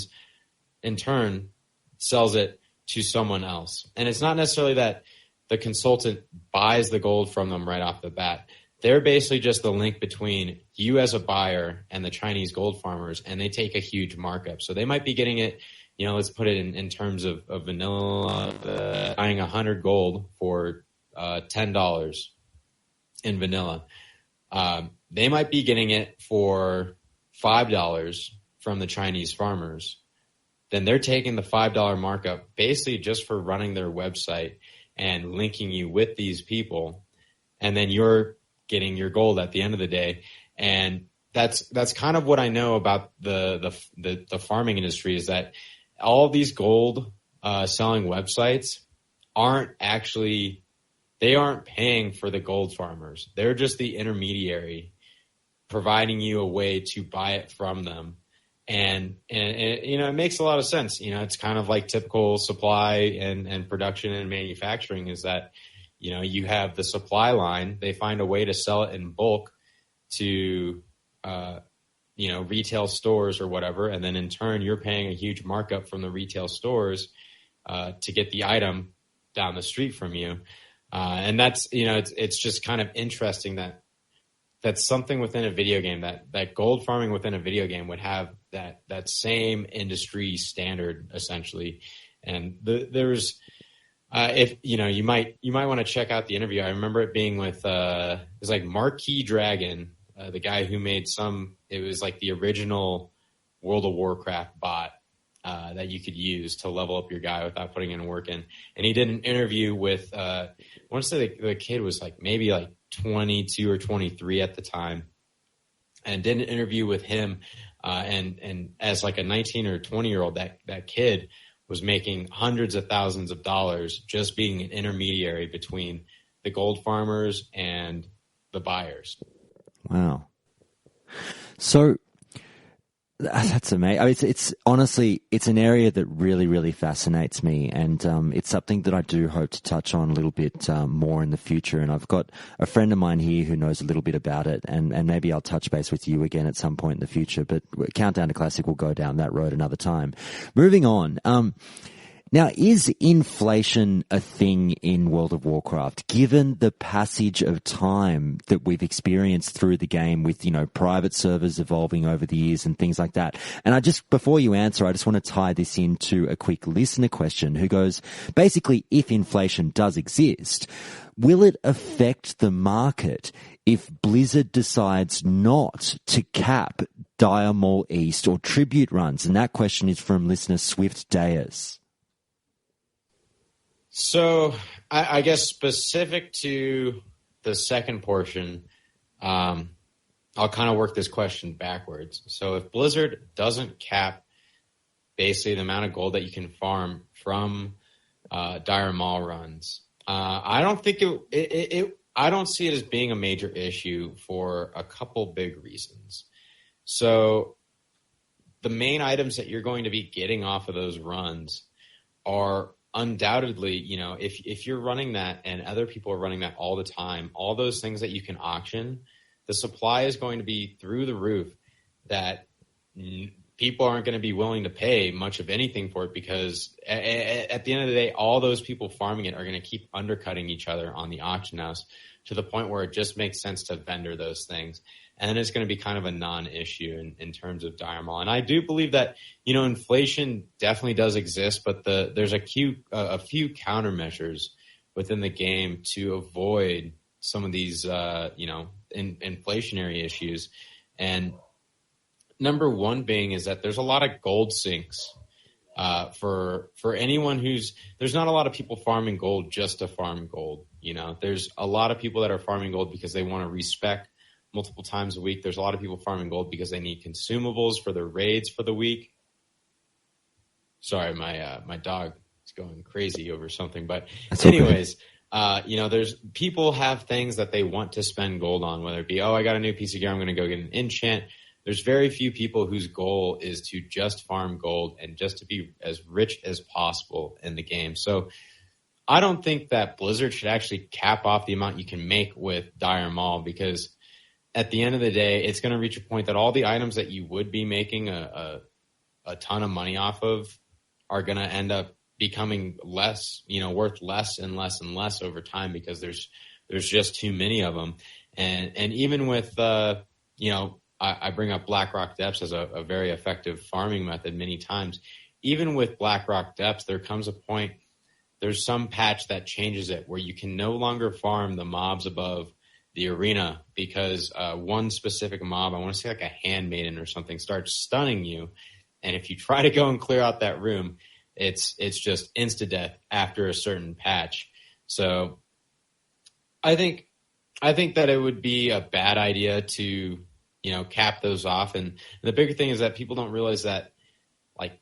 sells it to someone else. And it's not necessarily that the consultant buys the gold from them right off the bat. They're basically just the link between you as a buyer and the Chinese gold farmers, and they take a huge markup. So they might be getting it, let's put it in terms of vanilla, buying 100 gold for $10 in vanilla. They might be getting it for $5 from the Chinese farmers. Then they're taking the $5 markup basically just for running their website and linking you with these people. And then you're getting your gold at the end of the day. And that's kind of what I know about the farming industry, is that all these gold selling websites aren't paying for the gold farmers. They're just the intermediary providing you a way to buy it from them. And it makes a lot of sense. It's kind of like typical supply and production and manufacturing, is that, you have the supply line. They find a way to sell it in bulk to, retail stores or whatever. And then in turn, you're paying a huge markup from the retail stores to get the item down the street from you. And that's, it's just kind of interesting that that's something within a video game, that gold farming within a video game would have that same industry standard essentially. And there's, if you might want to check out the interview. I remember it being with it was like Marquis Dragon, the guy who made it was like the original World of Warcraft bot that you could use to level up your guy without putting any work in. And he did an interview with I want to say the kid was like maybe like 22 or 23 at the time, and did an interview with him. And as like a 19 or 20-year-old, that kid was making hundreds of thousands of dollars just being an intermediary between the gold farmers and the buyers. Wow. So That's amazing. I mean, it's honestly, it's an area that really, really fascinates me, and it's something that I do hope to touch on a little bit more in the future. And I've got a friend of mine here who knows a little bit about it, and maybe I'll touch base with you again at some point in the future. But Countdown to Classic will go down that road another time. Moving on. Now, is inflation a thing in World of Warcraft, given the passage of time that we've experienced through the game with, private servers evolving over the years and things like that? And before you answer, I just want to tie this into a quick listener question who goes, basically, if inflation does exist, will it affect the market if Blizzard decides not to cap Dire Maul East or tribute runs? And that question is from listener Swift Deus. So I guess specific to the second portion, I'll kind of work this question backwards. So if Blizzard doesn't cap basically the amount of gold that you can farm from Dire Maul runs, I don't think I don't see it as being a major issue for a couple big reasons. So the main items that you're going to be getting off of those runs are undoubtedly, if you're running that and other people are running that all the time, all those things that you can auction, the supply is going to be through the roof that people aren't going to be willing to pay much of anything for it, because at the end of the day, all those people farming it are going to keep undercutting each other on the auction house to the point where it just makes sense to vendor those things. And then it's going to be kind of a non-issue in terms of Dire Maul. And I do believe that, inflation definitely does exist, but there's a few countermeasures within the game to avoid some of these, inflationary issues. And number one being is that there's a lot of gold sinks for anyone there's not a lot of people farming gold just to farm gold. There's a lot of people that are farming gold because they want to respec multiple times a week. There's a lot of people farming gold because they need consumables for their raids for the week. Sorry, my dog is going crazy over something. But anyways, there's people have things that they want to spend gold on, whether it be, I got a new piece of gear, I'm going to go get an enchant. There's very few people whose goal is to just farm gold and just to be as rich as possible in the game. So I don't think that Blizzard should actually cap off the amount you can make with Dire Maul, because at the end of the day, it's going to reach a point that all the items that you would be making a ton of money off of are going to end up becoming less, worth less and less and less over time, because there's just too many of them. And even with, I bring up Blackrock Depths as a very effective farming method many times. Even with Blackrock Depths, there comes a point, there's some patch that changes it where you can no longer farm the mobs above the arena, because one specific mob, I want to say like a handmaiden or something, starts stunning you. And if you try to go and clear out that room, it's just insta-death after a certain patch. So I think that it would be a bad idea to, cap those off. And the bigger thing is that people don't realize that,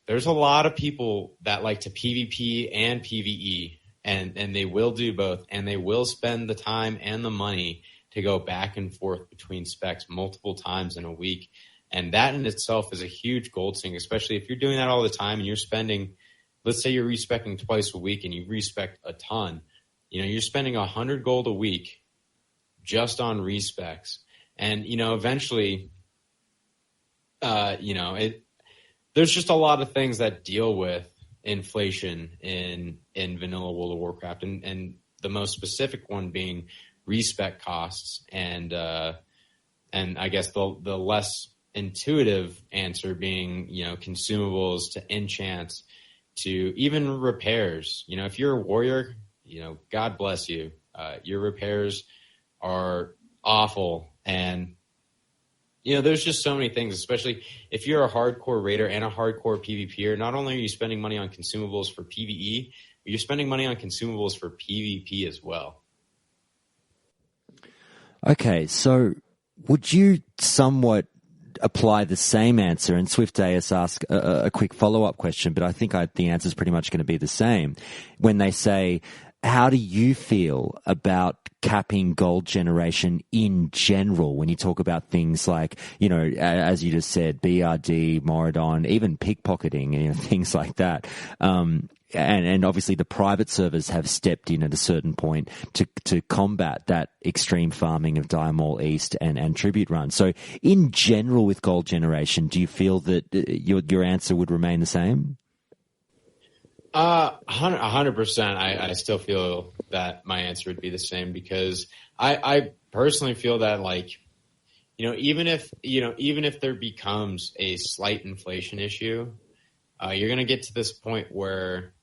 there's a lot of people that like to PvP and PvE, and they will do both, and they will spend the time and the money to go back and forth between specs multiple times in a week. And that in itself is a huge gold sink, especially if you're doing that all the time and you're spending, let's say you're respecing twice a week and you respec a ton, you're spending 100 gold a week just on respecs. And, eventually, there's just a lot of things that deal with inflation in vanilla World of Warcraft. And the most specific one being respec costs, and I guess the less intuitive answer being consumables to enchants to even repairs. If you're a warrior, God bless you, your repairs are awful, and there's just so many things, especially if you're a hardcore raider and a hardcore PvPer. Not only are you spending money on consumables for PvE, but you're spending money on consumables for PvP as well. Okay, so would you somewhat apply the same answer? And Swift Deus asked a quick follow-up question, but I think the answer is pretty much going to be the same. When they say how do you feel about capping gold generation in general when you talk about things like, as you just said, BRD, Moradon, even pickpocketing, things like that? And obviously the private servers have stepped in at a certain point to combat that extreme farming of Dire Maul East and Tribute Run. So in general with gold generation, do you feel that your answer would remain the same? 100%. I still feel that my answer would be the same, because I personally feel that, like, even if there becomes a slight inflation issue, you're going to get to this point where,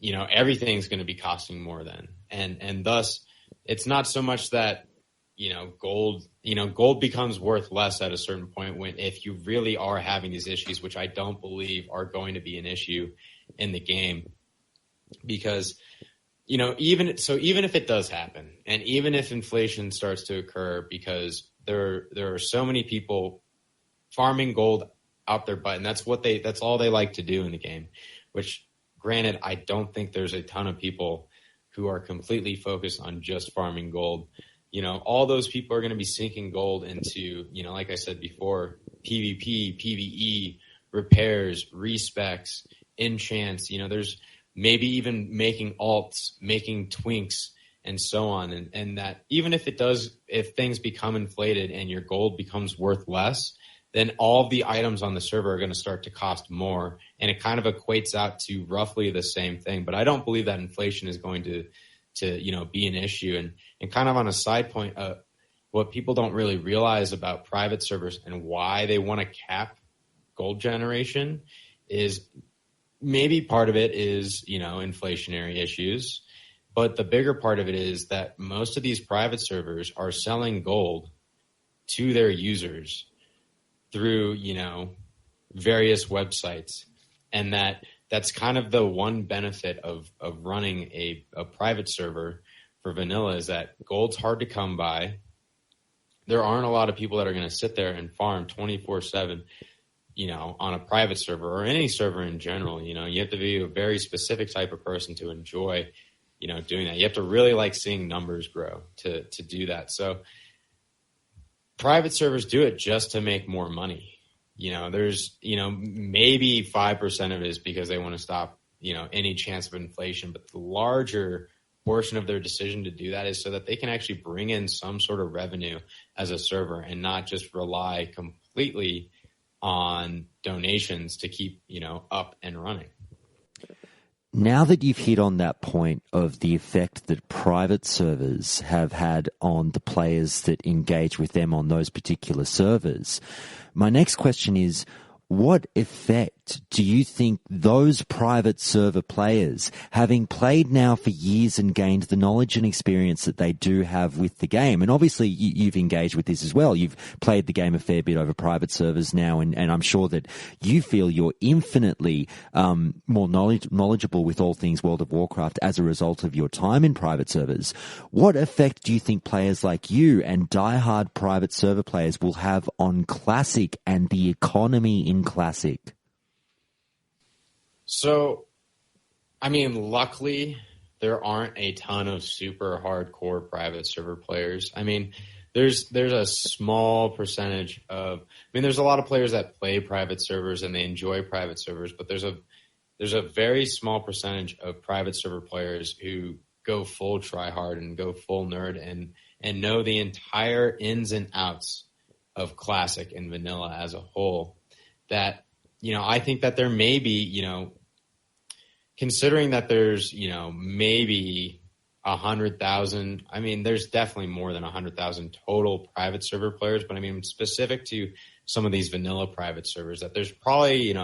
everything's going to be costing more then. And thus it's not so much that, gold becomes worth less at a certain point if you really are having these issues, which I don't believe are going to be an issue in the game, because, even if it does happen, and even if inflation starts to occur, because there are so many people farming gold out their butt, and that's all they like to do in the game, which, granted, I don't think there's a ton of people who are completely focused on just farming gold. All those people are going to be sinking gold into, like I said before, PvP, PvE, repairs, respecs, enchants. There's maybe even making alts, making twinks, and so on. And that even if things become inflated and your gold becomes worth less, then all of the items on the server are going to start to cost more, and it kind of equates out to roughly the same thing. But I don't believe that inflation is going to be an issue. And kind of on a side point, what people don't really realize about private servers and why they want to cap gold generation is, maybe part of it is, inflationary issues, but the bigger part of it is that most of these private servers are selling gold to their users through, various websites. And that's kind of the one benefit of running a private server for vanilla, is that gold's hard to come by. There aren't a lot of people that are going to sit there and farm 24/7, on a private server or any server in general. You have to be a very specific type of person to enjoy, doing that. You have to really like seeing numbers grow to do that. So private servers do it just to make more money. There's, maybe 5% of it is because they want to stop, any chance of inflation. But the larger portion of their decision to do that is so that they can actually bring in some sort of revenue as a server and not just rely completely on donations to keep, up and running. Now that you've hit on that point of the effect that private servers have had on the players that engage with them on those particular servers, my next question is, what effect do you think those private server players, having played now for years and gained the knowledge and experience that they do have with the game, and obviously you've engaged with this as well, you've played the game a fair bit over private servers now, and I'm sure that you feel you're infinitely more knowledgeable with all things World of Warcraft as a result of your time in private servers. What effect do you think players like you and diehard private server players will have on Classic and the economy in Classic? So, luckily, there aren't a ton of super hardcore private server players. There's a small percentage of, there's a lot of players that play private servers and they enjoy private servers, but there's a very small percentage of private server players who go full try hard and go full nerd and know the entire ins and outs of Classic and vanilla as a whole. That, I think that there may be, considering that there's, maybe 100,000, there's definitely more than 100,000 total private server players, but specific to some of these vanilla private servers, that there's probably,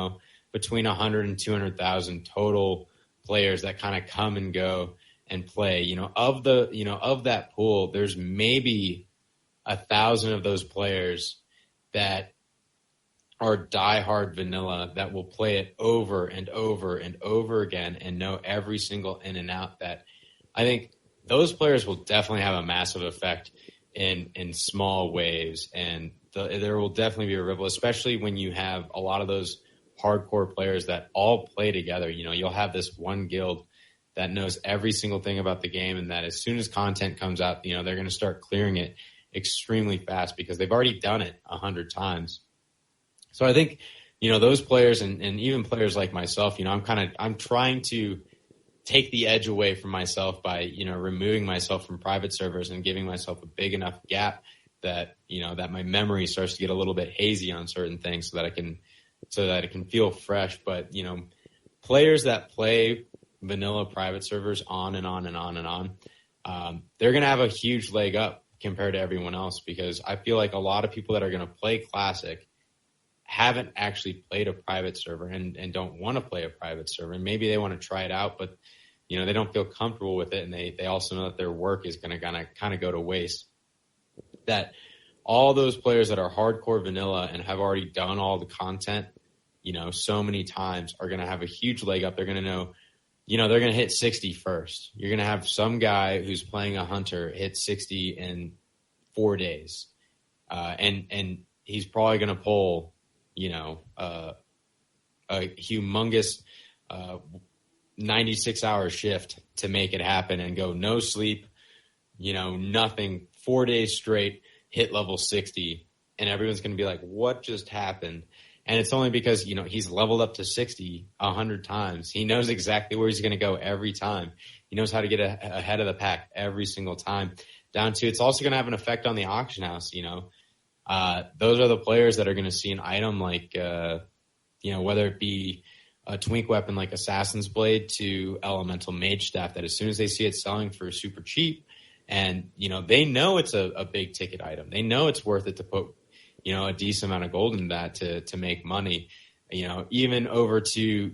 between 100 and 200,000 total players that kind of come and go and play. Of that pool, there's maybe 1,000 of those players that are diehard vanilla that will play it over and over and over again and know every single in and out. That I think those players will definitely have a massive effect in small waves, and there will definitely be a ripple, especially when you have a lot of those hardcore players that all play together. You'll have this one guild that knows every single thing about the game, and that as soon as content comes out, they're going to start clearing it extremely fast because they've already done it 100 times. So I think, those players and even players like myself, I'm trying to take the edge away from myself by, removing myself from private servers and giving myself a big enough gap that, that my memory starts to get a little bit hazy on certain things so that it can feel fresh. But, players that play vanilla private servers on and on and on and on, they're going to have a huge leg up compared to everyone else, because I feel like a lot of people that are going to play Classic haven't actually played a private server and don't want to play a private server. And maybe they want to try it out, but, they don't feel comfortable with it. And they also know that their work is going to kind of go to waste. That all those players that are hardcore vanilla and have already done all the content, so many times are going to have a huge leg up. They're going to know, they're going to hit 60 first. You're going to have some guy who's playing a hunter hit 60 in 4 days. And he's probably going to pull, a humongous 96-hour shift to make it happen and go no sleep, nothing, 4 days straight, hit level 60. And everyone's going to be like, what just happened? And it's only because, he's leveled up to 60 100 times. He knows exactly where he's going to go every time. He knows how to get ahead of the pack every single time. Down to, it's also going to have an effect on the auction house, Those are the players that are going to see an item like, whether it be a twink weapon like Assassin's Blade to Elemental Mage Staff, that as soon as they see it selling for super cheap, and, they know it's a big ticket item. They know it's worth it to put, a decent amount of gold in that to make money, even over to,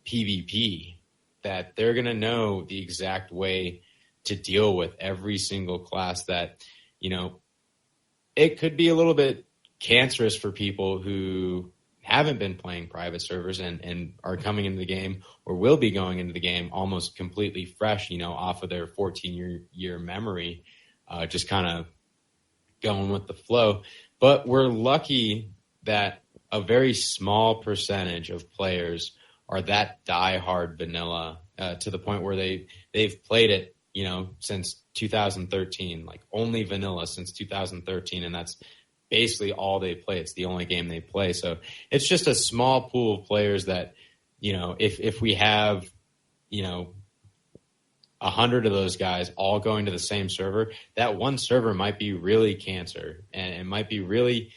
PvP, that they're going to know the exact way to deal with every single class that, it could be a little bit cancerous for people who haven't been playing private servers and are coming into the game or will be going into the game almost completely fresh, off of their 14-year memory, just kind of going with the flow. But we're lucky that a very small percentage of players are that diehard vanilla to the point where they've played it, since 2013, like only vanilla since 2013, and that's basically all they play. It's the only game they play. So it's just a small pool of players that, if we have, 100 of those guys all going to the same server, that one server might be really cancer, and it might be really,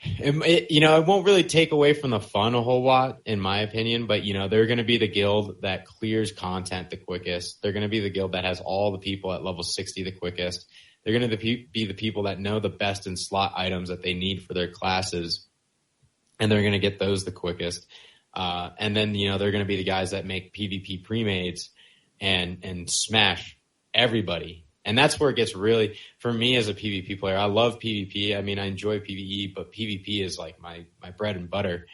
it won't really take away from the fun a whole lot, in my opinion, but, they're going to be the guild that clears content the quickest. They're going to be the guild that has all the people at level 60 the quickest. They're going to be the people that know the best in slot items that they need for their classes, and they're going to get those the quickest. And then, they're going to be the guys that make PvP pre-mades and smash everybody. And that's where it gets really, for me as a PvP player, I love PvP. I mean, I enjoy PvE, but PvP is like my bread and butter.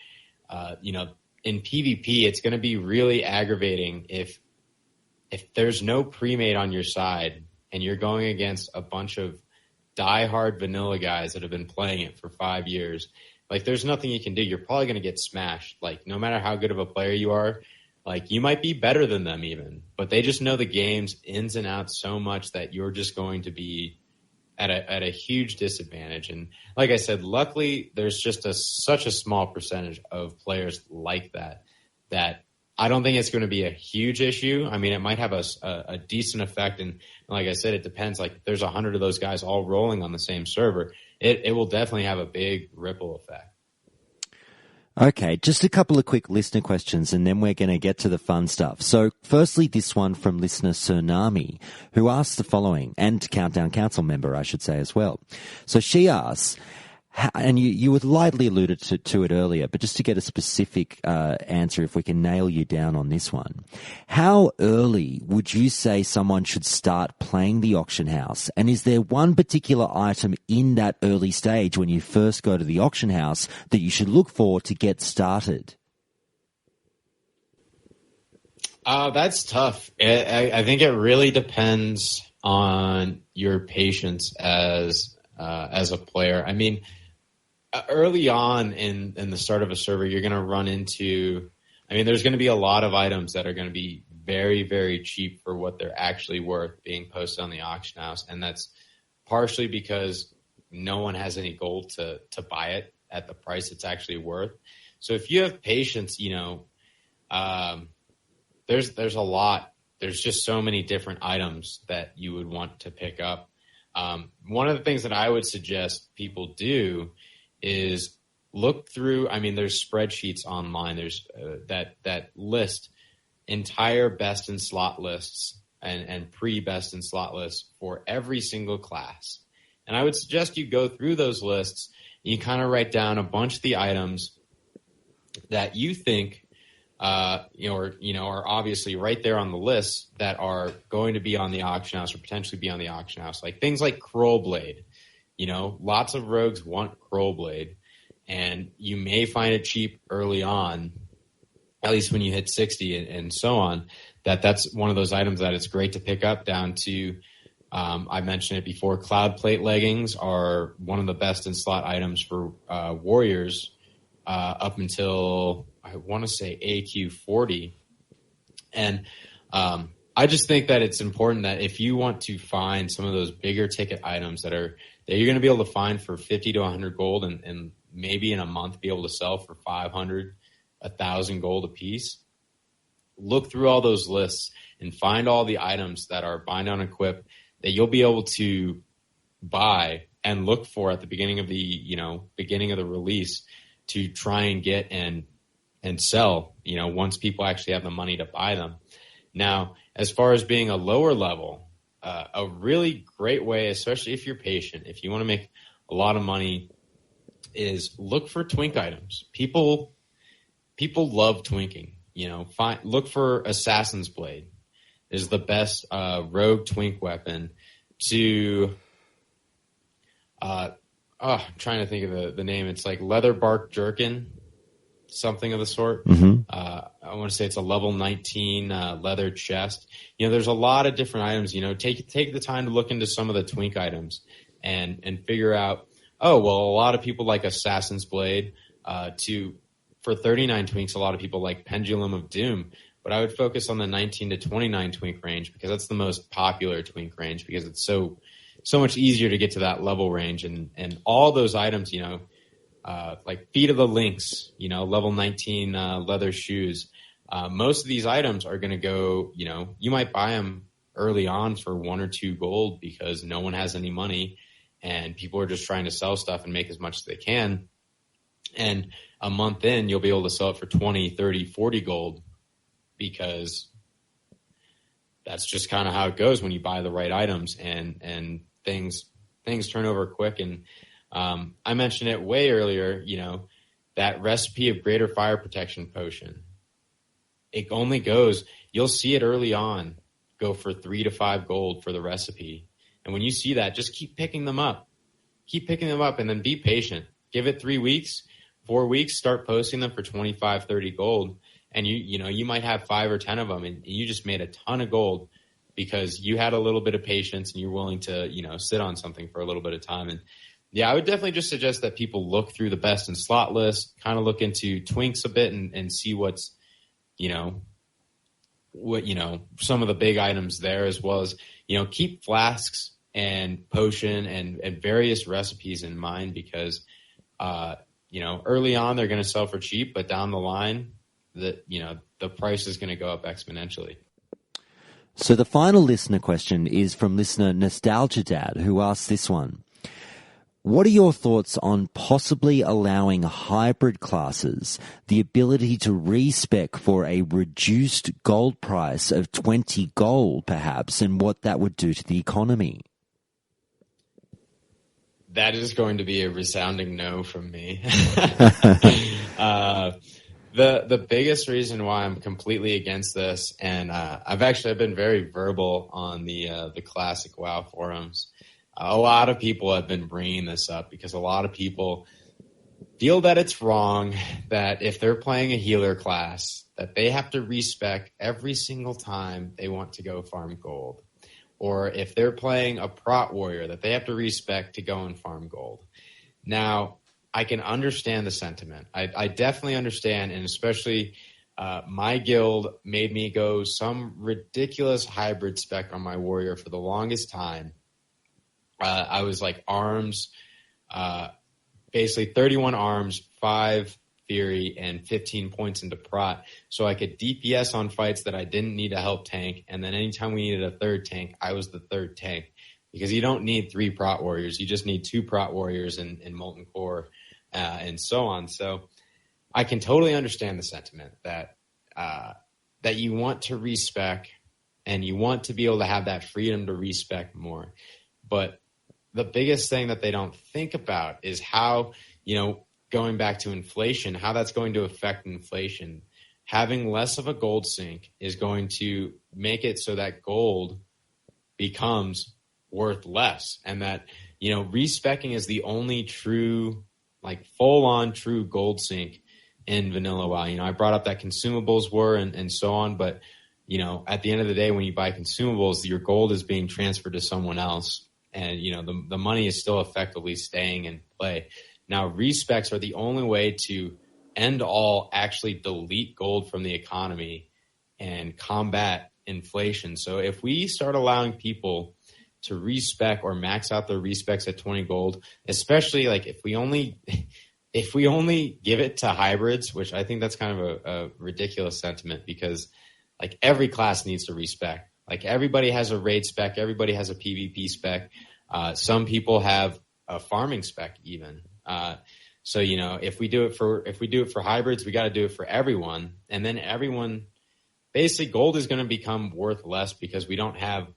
In PvP, it's going to be really aggravating if there's no pre-made on your side and you're going against a bunch of diehard vanilla guys that have been playing it for 5 years. Like, there's nothing you can do. You're probably going to get smashed. Like, no matter how good of a player you are, like, you might be better than them even, but they just know the game's ins and outs so much that you're just going to be at a huge disadvantage. And like I said, luckily there's just such a small percentage of players like that I don't think it's going to be a huge issue. I mean, it might have a decent effect. And like I said, it depends. Like, if there's 100 of those guys all rolling on the same server, it will definitely have a big ripple effect. Okay, just a couple of quick listener questions and then we're going to get to the fun stuff. So firstly, this one from listener Tsunami, who asks the following, and Countdown Council member, I should say as well. So she asks, and you had lightly alluded to it earlier, but just to get a specific answer, if we can nail you down on this one. How early would you say someone should start playing the auction house? And is there one particular item in that early stage when you first go to the auction house that you should look for to get started? That's tough. I think it really depends on your patience as a player. I mean, early on in the start of a server, you're going to run into, I mean, there's going to be a lot of items that are going to be very, very cheap for what they're actually worth being posted on the auction house. And that's partially because no one has any gold to buy it at the price it's actually worth. So if you have patience, there's a lot. There's just so many different items that you would want to pick up. One of the things that I would suggest people do is look through. I mean, there's spreadsheets online. There's that list entire best in slot lists and pre-best in slot lists for every single class. And I would suggest you go through those lists and you kind of write down a bunch of the items that you think are obviously right there on the list that are going to be on the auction house or potentially be on the auction house. Like things like Crowblade. Lots of rogues want Crowblade, and you may find it cheap early on, at least when you hit 60 and so on, that's one of those items that it's great to pick up down to, I mentioned it before, Cloud Plate leggings are one of the best in slot items for warriors up until, I want to say, AQ 40. And I just think that it's important that if you want to find some of those bigger ticket items that you're going to be able to find for 50 to 100 gold and maybe in a month be able to sell for 500, 1,000 gold a piece, look through all those lists and find all the items that are bind on equip that you'll be able to buy and look for at the beginning of the release to try and get and sell, once people actually have the money to buy them. Now, as far as being a lower level, a really great way, especially if you're patient, if you want to make a lot of money, is look for twink items. People love twinking. Look for Assassin's Blade is the best rogue twink weapon to. I'm trying to think of the name. It's like Leatherbark Jerkin, something of the sort. Mm-hmm. I want to say it's a level 19 leather chest. There's a lot of different items. Take the time to look into some of the twink items and figure out. Oh well, a lot of people like Assassin's Blade. For 39 twinks, a lot of people like Pendulum of Doom. But I would focus on the 19 to 29 twink range because that's the most popular twink range because it's so much easier to get to that level range. And all those items, like Feet of the Lynx, level 19 leather shoes. Most of these items are going to go, you might buy them early on for 1 or 2 gold because no one has any money and people are just trying to sell stuff and make as much as they can. And a month in, you'll be able to sell it for 20, 30, 40 gold because that's just kind of how it goes when you buy the right items and things turn over quick. And I mentioned it way earlier, that recipe of greater fire protection potion. It only goes, you'll see it early on, go for 3 to 5 gold for the recipe. And when you see that, just keep picking them up. Keep picking them up and then be patient. Give it 3 weeks, 4 weeks, start posting them for 25, 30 gold. And you might have 5 or 10 of them and you just made a ton of gold because you had a little bit of patience and you're willing to, sit on something for a little bit of time. And yeah, I would definitely just suggest that people look through the best in slot list, kind of look into twinks a bit and see what's, some of the big items there, as well as, keep flasks and potion and various recipes in mind because, early on they're going to sell for cheap, but down the line, the price is going to go up exponentially. So the final listener question is from listener Nostalgia Dad, who asks this one. What are your thoughts on possibly allowing hybrid classes the ability to respec for a reduced gold price of 20 gold, perhaps, and what that would do to the economy? That is going to be a resounding no from me. The biggest reason why I'm completely against this, and I've been very verbal on the classic WoW forums. A lot of people have been bringing this up because a lot of people feel that it's wrong that if they're playing a healer class, that they have to respec every single time they want to go farm gold. Or if they're playing a prot warrior, that they have to respec to go and farm gold. Now, I can understand the sentiment. I definitely understand, and especially my guild made me go some ridiculous hybrid spec on my warrior for the longest time. I was like arms, basically 31 arms, 5 theory, and 15 points into prot. So I could DPS on fights that I didn't need a help tank. And then anytime we needed a third tank, I was the third tank. Because you don't need 3 prot warriors. You just need 2 prot warriors in Molten Core and so on. So I can totally understand the sentiment that you want to respec and you want to be able to have that freedom to respec more. But the biggest thing that they don't think about is how, going back to inflation, how that's going to affect inflation. Having less of a gold sink is going to make it so that gold becomes worth less. And that, respecking is the only true, like full-on true gold sink in vanilla WoW. I brought up that consumables were and so on, but, at the end of the day, when you buy consumables, your gold is being transferred to someone else. And, the money is still effectively staying in play. Now, respecs are the only way to end all actually delete gold from the economy and combat inflation. So if we start allowing people to respec or max out their respecs at 20 gold, especially like if we only give it to hybrids, which I think that's kind of a ridiculous sentiment because like every class needs to respec. Like everybody has a raid spec, everybody has a PvP spec. Some people have a farming spec even. So if we do it for hybrids, we got to do it for everyone, and then everyone basically gold is going to become worth less because we don't have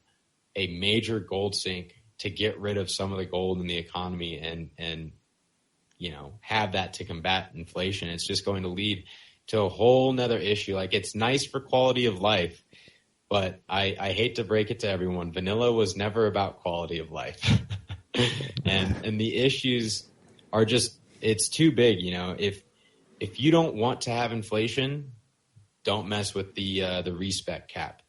a major gold sink to get rid of some of the gold in the economy and have that to combat inflation. It's just going to lead to a whole nother issue. Like it's nice for quality of life, but I hate to break it to everyone. Vanilla was never about quality of life. and the issues are just, it's too big. If you don't want to have inflation, don't mess with the respec cap.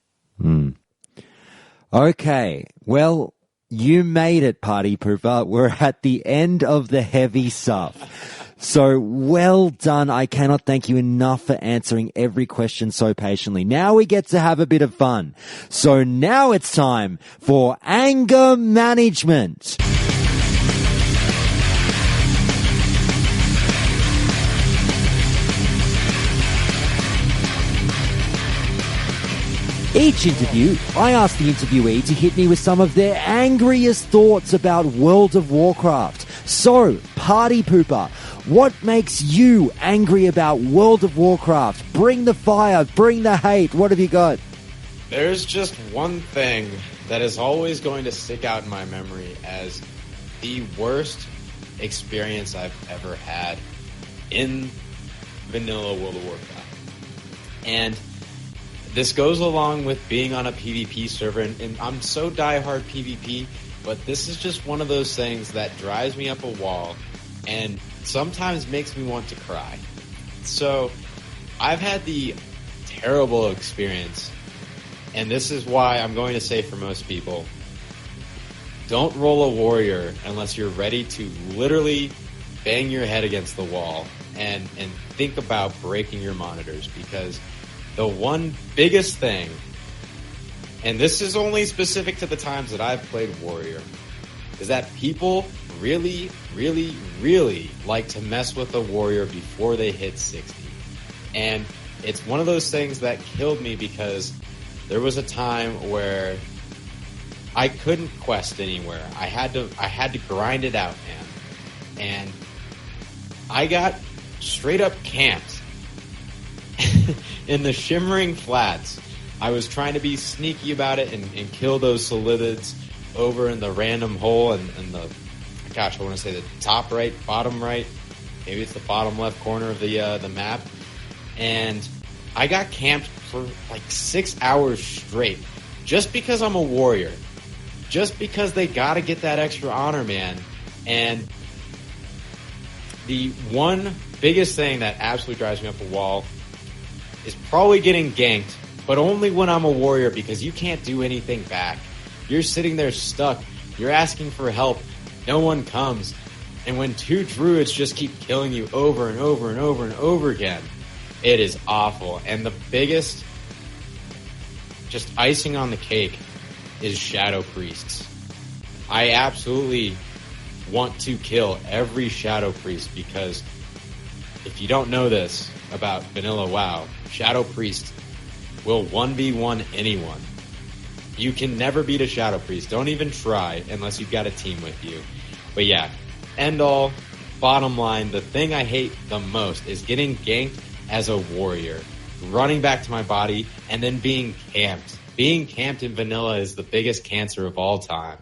Okay, well, you made it, Partypooper. We're at the end of the heavy stuff. So well done. I cannot thank you enough for answering every question so patiently. Now we get to have a bit of fun. So now it's time for anger management. Each interview, I ask the interviewee to hit me with some of their angriest thoughts about World of Warcraft. So, Partypooper, what makes you angry about World of Warcraft? Bring the fire, bring the hate. What have you got? There's just one thing that is always going to stick out in my memory as the worst experience I've ever had in vanilla World of Warcraft. And this goes along with being on a PvP server, and I'm so diehard PvP, but this is just one of those things that drives me up a wall and sometimes makes me want to cry. So I've had the terrible experience, and this is why I'm going to say for most people, don't roll a warrior unless you're ready to literally bang your head against the wall and think about breaking your monitors, because the one biggest thing, and this is only specific to the times that I've played Warrior, is that people really, really, really like to mess with a Warrior before they hit 60. And it's one of those things that killed me because there was a time where I couldn't quest anywhere. I had to grind it out, man. And I got straight up camped in the Shimmering Flats. I was trying to be sneaky about it and kill those Solithids over in the random hole and the, gosh, I want to say the top right, bottom right, maybe it's the bottom left corner of the map. And I got camped for like 6 hours straight just because I'm a warrior. Just because they got to get that extra honor, man. And the one biggest thing that absolutely drives me up a wall is probably getting ganked, but only when I'm a warrior, because you can't do anything back. You're sitting there stuck. You're asking for help. No one comes. And when 2 druids just keep killing you over and over and over and over again, It is awful. And the biggest, just icing on the cake, is Shadow Priests. I absolutely want to kill every Shadow Priest because if you don't know this about vanilla WoW, Shadow Priest will 1v1 anyone. You can never beat a Shadow Priest. Don't even try unless you've got a team with you. But yeah, end all, bottom line, the thing I hate the most is getting ganked as a warrior, running back to my body, and then being camped. Being camped in vanilla is the biggest cancer of all time.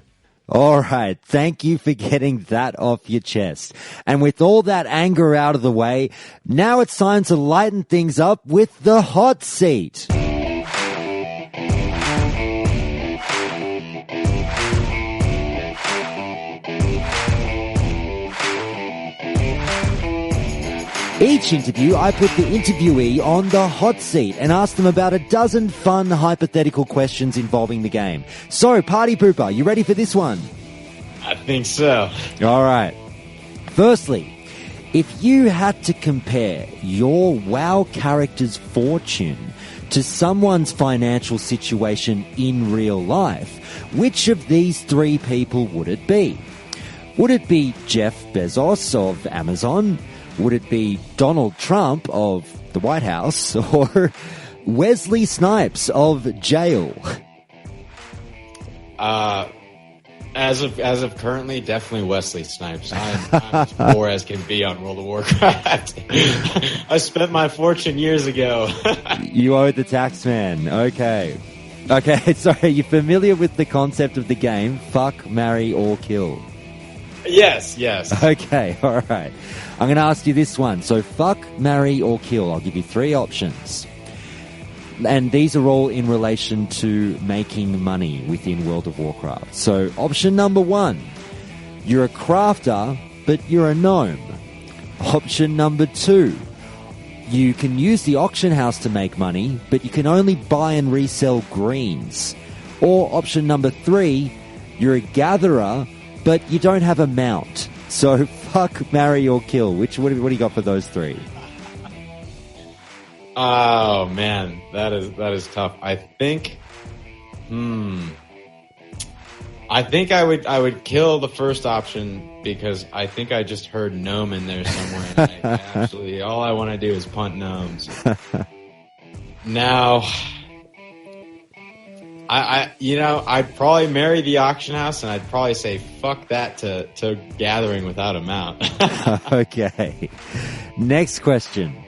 All right. Thank you for getting that off your chest. And with all that anger out of the way, now it's time to lighten things up with the hot seat. Each interview, I put the interviewee on the hot seat and ask them about a dozen fun hypothetical questions involving the game. So, Partypooper, you ready for this one? I think so. All right. Firstly, if you had to compare your WoW character's fortune to someone's financial situation in real life, which of these three people would it be? Would it be Jeff Bezos of Amazon? Would it be Donald Trump of the White House or Wesley Snipes of jail? As of currently, definitely Wesley Snipes. I'm as poor as can be on World of Warcraft. I spent my fortune years ago. You owe the tax man. Okay, sorry, are you familiar with the concept of the game, fuck, marry, or kill? Yes. Okay, all right. I'm going to ask you this one. So fuck, marry, or kill. I'll give you three options. And these are all in relation to making money within World of Warcraft. So option number one, you're a crafter, but you're a gnome. Option number two, you can use the auction house to make money, but you can only buy and resell greens. Or option number three, you're a gatherer, but you don't have a mount. So fuck, marry, or kill. What do you got for those three? Oh man, that is tough. I think I would kill the first option because I think I just heard gnome in there somewhere. And I absolutely, all I want to do is punt gnomes. Now, I'd probably marry the auction house, and I'd probably say fuck that to gathering without a mount. Okay. Next question.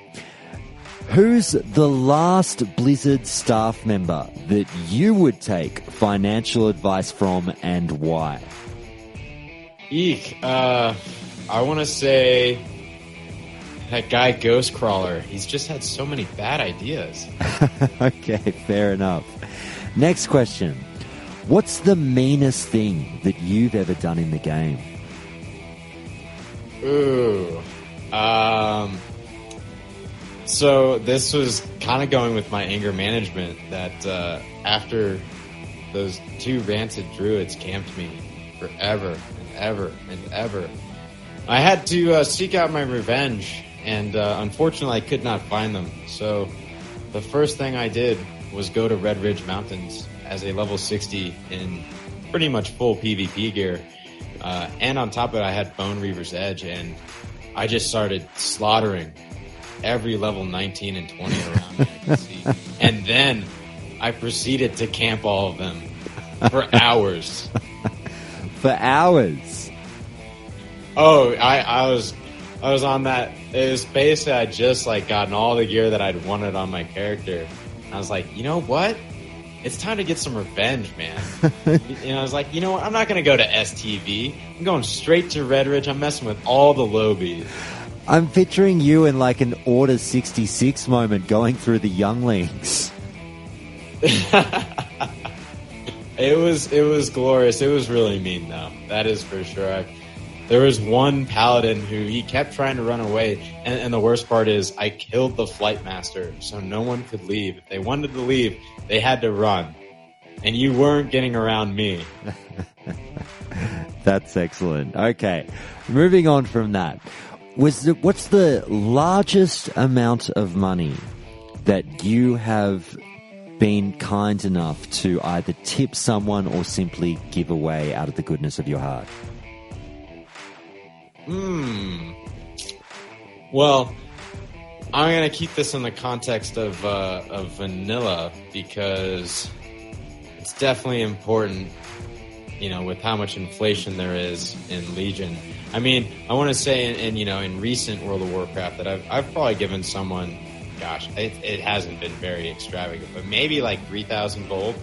Who's the last Blizzard staff member that you would take financial advice from, and why? Eek. I want to say that guy Ghostcrawler. He's just had so many bad ideas. Okay, fair enough. Next question. What's the meanest thing that you've ever done in the game? Ooh. So this was kind of going with my anger management that after those two rancid druids camped me forever and ever and ever, I had to seek out my revenge, and unfortunately I could not find them. So the first thing I did was go to Red Ridge Mountains as a level 60 in pretty much full PvP gear. And on top of it, I had Bone Reaver's Edge, and I just started slaughtering every level 19 and 20 around me I could see. And then I proceeded to camp all of them for hours. For hours? Oh, I was on that. It was basically, I just gotten all the gear that I'd wanted on my character. I was like, you know what? It's time to get some revenge, man. I was like, you know what? I'm not going to go to STV. I'm going straight to Red Ridge. I'm messing with all the lobies. I'm picturing you in an Order 66 moment going through the younglings. It was glorious. It was really mean, though. That is for sure. There was one paladin who he kept trying to run away, and the worst part is I killed the flight master, so no one could leave. If they wanted to leave, they had to run, and you weren't getting around me. That's excellent. Okay, moving on from that. What's the largest amount of money that you have been kind enough to either tip someone or simply give away out of the goodness of your heart? Well, I'm going to keep this in the context of vanilla because it's definitely important, with how much inflation there is in Legion. I mean, I want to say in recent World of Warcraft that I've probably given someone, gosh, it hasn't been very extravagant, but maybe like 3,000 gold.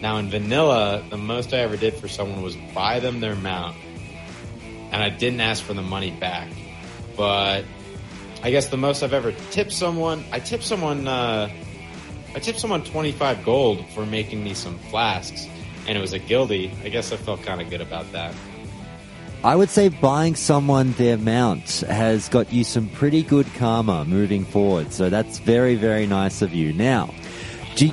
Now in vanilla, the most I ever did for someone was buy them their mount, and I didn't ask for the money back. But I guess the most I've ever tipped someone, I tipped someone 25 gold for making me some flasks, and it was a guildie. I guess I felt kind of good about that. I would say buying someone their mount has got you some pretty good karma moving forward, so that's very, very nice of you. Now, do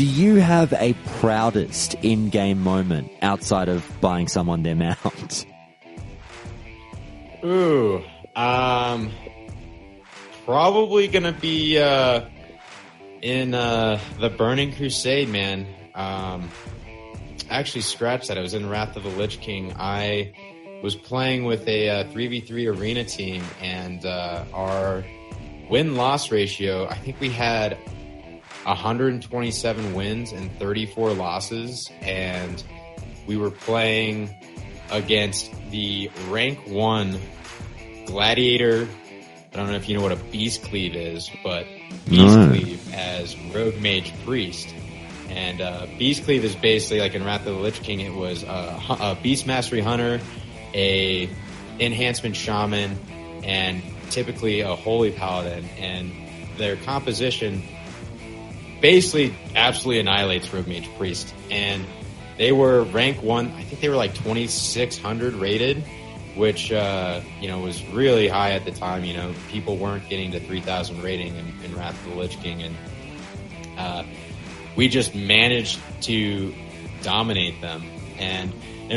you have a proudest in-game moment outside of buying someone their mount? Ooh, probably gonna be in the Burning Crusade, man. Actually, scratch that. I was in Wrath of the Lich King. I was playing with a 3v3 arena team, and our win-loss ratio, I think we had 127 wins and 34 losses, and we were playing against the rank 1 gladiator. I don't know if you know what a beast cleave is, but beast cleave as rogue mage priest. And beast cleave is basically like in Wrath of the Lich King, it was a beast mastery hunter, a enhancement shaman, and typically a holy paladin. And their composition basically absolutely annihilates rogue mage priest. And they were rank 1. I think they were like 2,600 rated, which was really high at the time. People weren't getting to 3,000 rating in Wrath of the Lich King, and we just managed to dominate them. And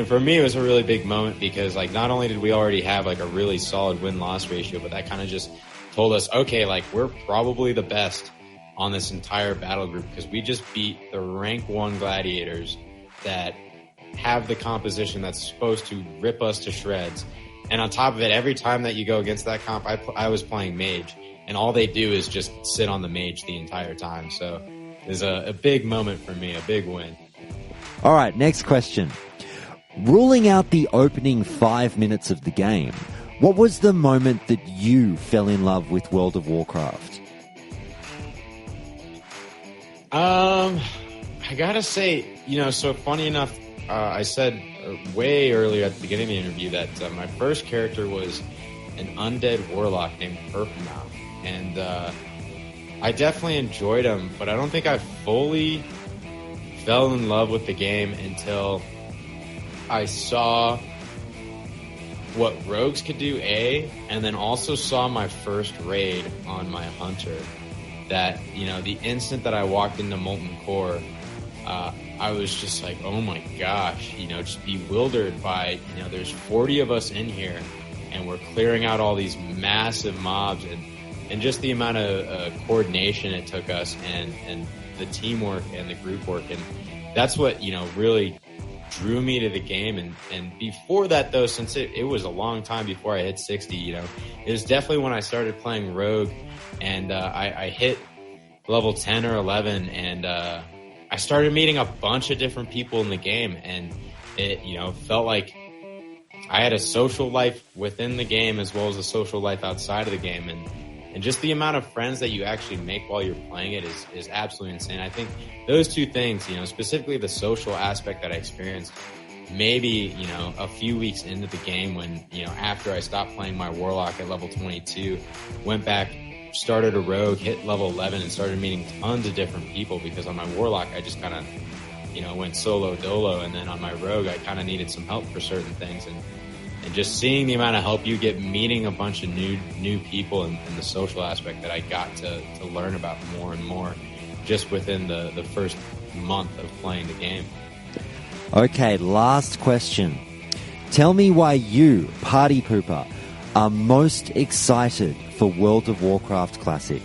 for me, it was a really big moment because, like, not only did we already have like a really solid win-loss ratio, but that kind of just told us, okay, like, we're probably the best on this entire battle group because we just beat the rank 1 gladiators that have the composition that's supposed to rip us to shreds. And on top of it, every time that you go against that comp, I was playing mage, and all they do is just sit on the mage the entire time. So it was a big moment for me, a big win. All right, next question. Ruling out the opening 5 minutes of the game, what was the moment that you fell in love with World of Warcraft? I gotta say, so funny enough, I said way earlier at the beginning of the interview that my first character was an undead warlock named Purplemouth, and I definitely enjoyed him, but I don't think I fully fell in love with the game until I saw what rogues could do, and then also saw my first raid on my hunter. That, the instant that I walked into Molten Core, I was just like, oh my gosh, just bewildered by, there's 40 of us in here, and we're clearing out all these massive mobs, and just the amount of coordination it took us, and the teamwork and the group work, and that's what, really drew me to the game. And before that, though, since it was a long time before I hit 60, it was definitely when I started playing Rogue, and I hit level 10 or 11, and I started meeting a bunch of different people in the game, and it, felt like I had a social life within the game as well as a social life outside of the game, and just the amount of friends that you actually make while you're playing it is absolutely insane. I think those two things, specifically the social aspect that I experienced, maybe, a few weeks into the game when, after I stopped playing my Warlock at level 22, went back, started a Rogue, hit level 11, and started meeting tons of different people, because on my Warlock, I just kind of, went solo dolo, and then on my Rogue, I kind of needed some help for certain things, and just seeing the amount of help you get meeting a bunch of new people and the social aspect that I got to learn about more and more just within the first month of playing the game. Okay, last question. Tell me why you, Partypooper, are most excited for World of Warcraft Classic?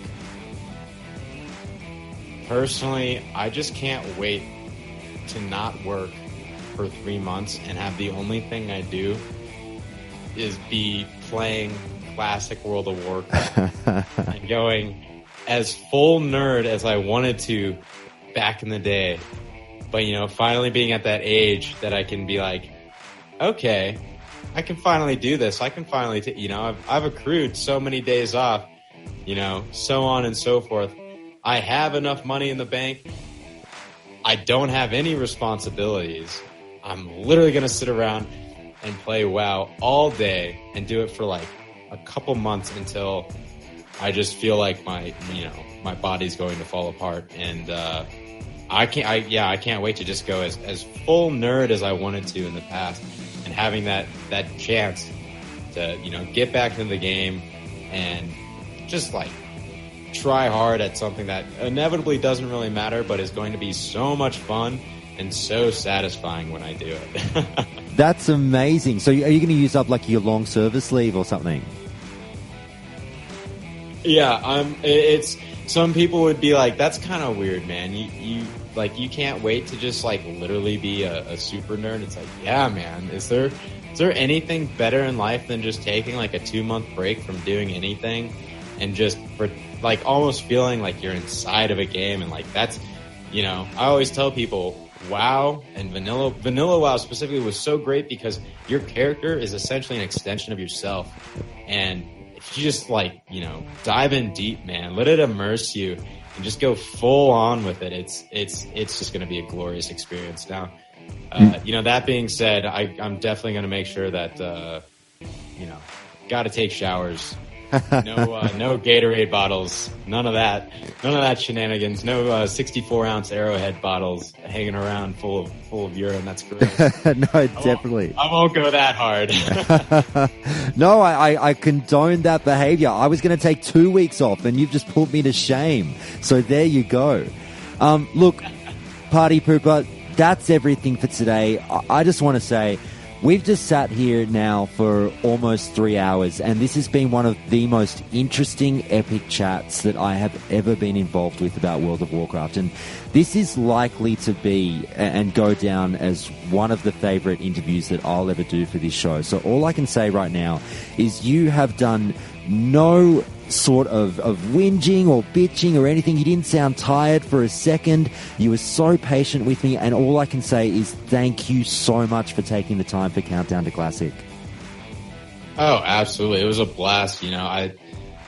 Personally, I just can't wait to not work for 3 months and have the only thing I do is be playing classic World of Warcraft and going as full nerd as I wanted to back in the day. But, finally being at that age that I can be like, okay, I can finally do this. I can finally, I've accrued so many days off, so on and so forth. I have enough money in the bank. I don't have any responsibilities. I'm literally going to sit around and play WoW all day and do it for like a couple months until I just feel like my body's going to fall apart. And, I can't wait to just go as full nerd as I wanted to in the past, and having that chance to, get back into the game and just like try hard at something that inevitably doesn't really matter, but is going to be so much fun and so satisfying when I do it. That's amazing. So are you going to use up like your long service leave or something? Yeah, it's some people would be like, that's kind of weird, man. You can't wait to just like literally be a super nerd. It's like, yeah, man. Is there anything better in life than just taking like a 2-month break from doing anything and just for like almost feeling like you're inside of a game? And like that's, I always tell people WoW and vanilla WoW specifically was so great because your character is essentially an extension of yourself. And if you just like, dive in deep, man, let it immerse you and just go full on with it. It's just going to be a glorious experience. Now, that being said, I'm definitely going to make sure that, got to take showers. No Gatorade bottles. None of that shenanigans. No 64-ounce Arrowhead bottles hanging around full of urine. That's gross. No, definitely. I won't go that hard. No, I condone that behavior. I was going to take 2 weeks off, and you've just put me to shame. So there you go. Look, Partypooper, that's everything for today. I just want to say, we've just sat here now for almost 3 hours, and this has been one of the most interesting, epic chats that I have ever been involved with about World of Warcraft. And this is likely to be and go down as one of the favorite interviews that I'll ever do for this show. So all I can say right now is you have done no sort of whinging or bitching or anything. You didn't sound tired for a second. You were so patient with me, and all I can say is thank you so much for taking the time for Countdown to Classic. Oh, absolutely. It was a blast. I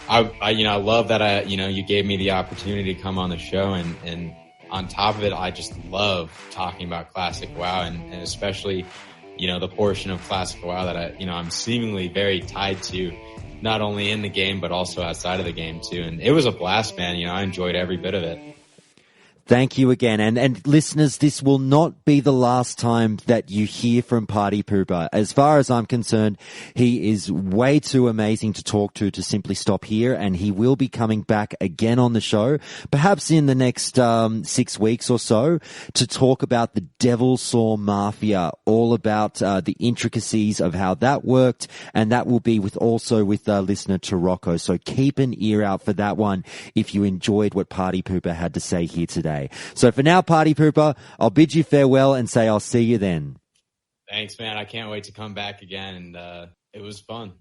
love that you gave me the opportunity to come on the show, and on top of it, I just love talking about Classic WoW, and especially, the portion of Classic WoW that I'm seemingly very tied to, not only in the game, but also outside of the game too. And it was a blast, man. I enjoyed every bit of it. Thank you again. And listeners, this will not be the last time that you hear from Partypooper. As far as I'm concerned, he is way too amazing to talk to simply stop here, and he will be coming back again on the show, perhaps in the next 6 weeks or so, to talk about the Devil Saw Mafia, all about the intricacies of how that worked, and that will be with listener Tarocco. So keep an ear out for that one if you enjoyed what Partypooper had to say here today. So for now, Partypooper, I'll bid you farewell and say I'll see you then. Thanks, man. I can't wait to come back again, and it was fun.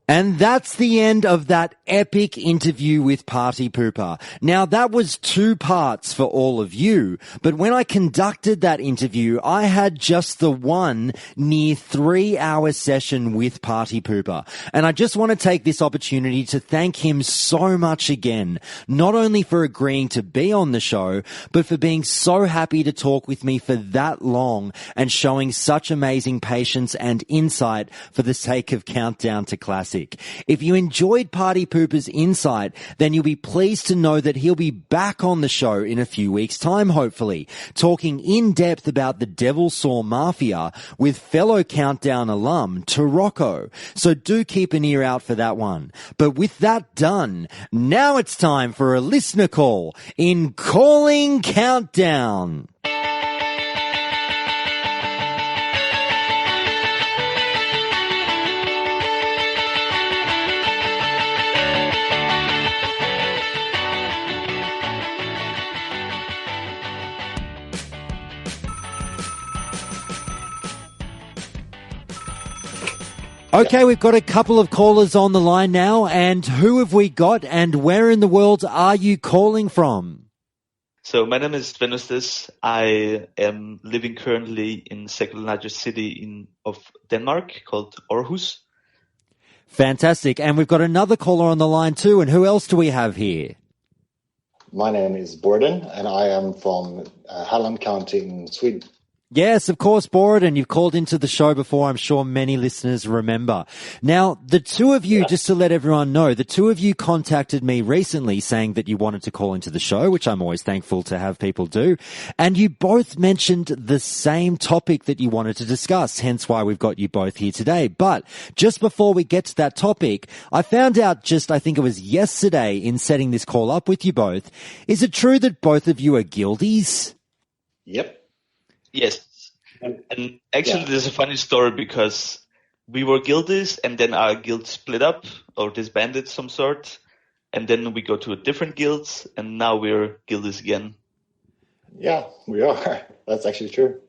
And that's the end of that epic interview with Partypooper. Now, that was 2 parts for all of you, but when I conducted that interview, I had just the one near 3-hour session with Partypooper. And I just want to take this opportunity to thank him so much again, not only for agreeing to be on the show, but for being so happy to talk with me for that long and showing such amazing patience and insight for the sake of Countdown to Classic. If you enjoyed Partypooper's insight, then you'll be pleased to know that he'll be back on the show in a few weeks' time, hopefully, talking in depth about the Devil Saw Mafia with fellow Countdown alum Tarocco. So do keep an ear out for that one. But with that done, now it's time for a listener call in Calling Countdown. Okay, we've got a couple of callers on the line now, and who have we got, and where in the world are you calling from? So my name is Venustus. I am living currently in the second largest city of Denmark called Aarhus. Fantastic. And we've got another caller on the line too, and who else do we have here? My name is Borden, and I am from Halland County in Sweden. Yes, of course, Bored, and you've called into the show before. I'm sure many listeners remember. Now, the two of you, just to let everyone know, the two of you contacted me recently saying that you wanted to call into the show, which I'm always thankful to have people do. And you both mentioned the same topic that you wanted to discuss, hence why we've got you both here today. But just before we get to that topic, I found out I think it was yesterday in setting this call up with you both. Is it true that both of you are guildies? Yep. Yes. And actually, there's a funny story because we were guildies and then our guild split up or disbanded some sort. And then we go to a different guilds and now we're guildies again. Yeah, we are. That's actually true.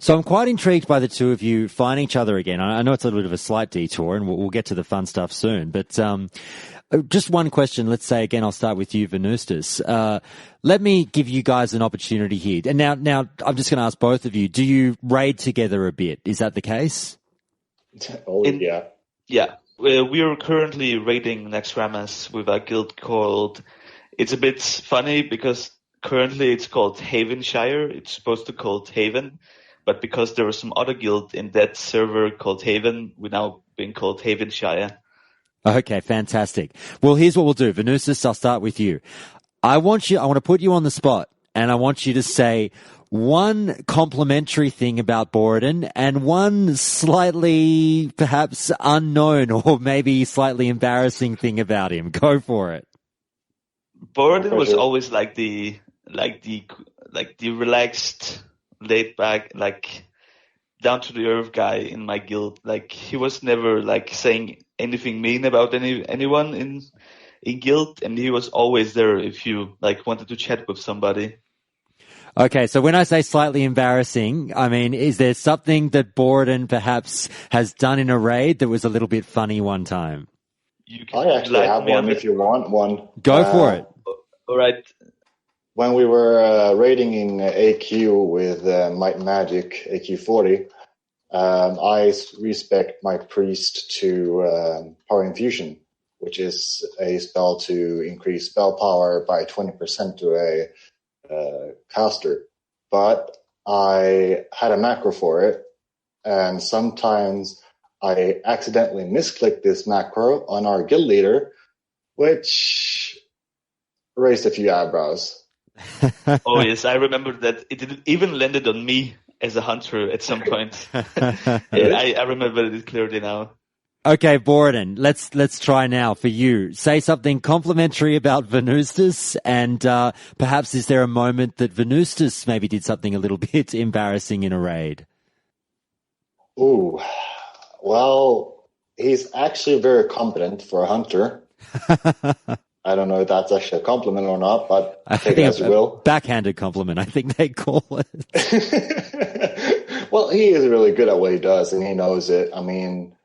So I'm quite intrigued by the two of you finding each other again. I know it's a little bit of a slight detour and we'll get to the fun stuff soon, but just one question. Let's say again, I'll start with you, Venustus. Let me give you guys an opportunity here. And now I'm just going to ask both of you, do you raid together a bit? Is that the case? Yeah. Yeah. We are currently raiding Naxxramas with a guild called, it's a bit funny because currently it's called Havenshire. It's supposed to be called Haven. But because there was some other guild in that server called Haven, we're now being called Havenshire. Okay, fantastic. Well, here's what we'll do. Venustus, I'll start with you. I want to put you on the spot, and I want you to say one complimentary thing about Borden and one slightly perhaps unknown or maybe slightly embarrassing thing about him. Go for it. Borden was always like the relaxed, laid back, like down to the earth guy in my guild. Like he was never like saying anything mean about anyone in guild, and he was always there if you like wanted to chat with somebody. Okay, so when I say slightly embarrassing, I mean, is there something that Borden perhaps has done in a raid that was a little bit funny one time? I actually have one if you want one. Go for it. All right. When we were raiding in AQ with Might and Magic, AQ40, I respect my priest to Power Infusion, which is a spell to increase spell power by 20% to a caster. But I had a macro for it, and sometimes I accidentally misclicked this macro on our guild leader, which raised a few eyebrows. Oh yes, I remember that. It even landed on me as a hunter at some point. I remember it clearly now. Okay, Borden, let's try now for you. Say something complimentary about Venustus, and perhaps is there a moment that Venustus maybe did something a little bit embarrassing in a raid? Ooh, well, he's actually very competent for a hunter. I don't know if that's actually a compliment or not, but take it as you will. Backhanded compliment, I think they call it. Well, he is really good at what he does, and he knows it. I mean,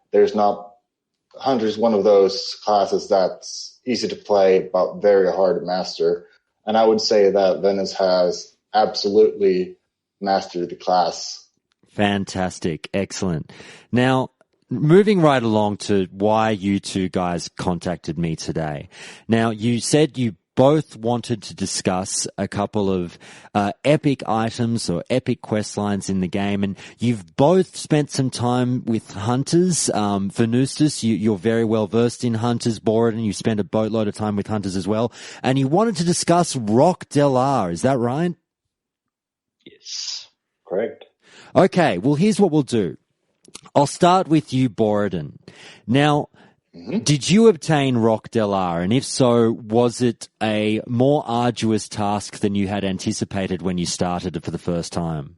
Hunter's one of those classes that's easy to play, but very hard to master. And I would say that Venice has absolutely mastered the class. Fantastic. Excellent. Now, moving right along to why you two guys contacted me today. Now, you said you both wanted to discuss a couple of epic items or epic quest lines in the game, and you've both spent some time with hunters. Venustus, you're very well versed in hunters. Borden, you spent a boatload of time with hunters as well, and you wanted to discuss Rhok'Delar. Is that right? Yes. Correct. Okay, well, here's what we'll do. I'll start with you, Borden. Now, did you obtain Rhok'Delar? And if so, was it a more arduous task than you had anticipated when you started it for the first time?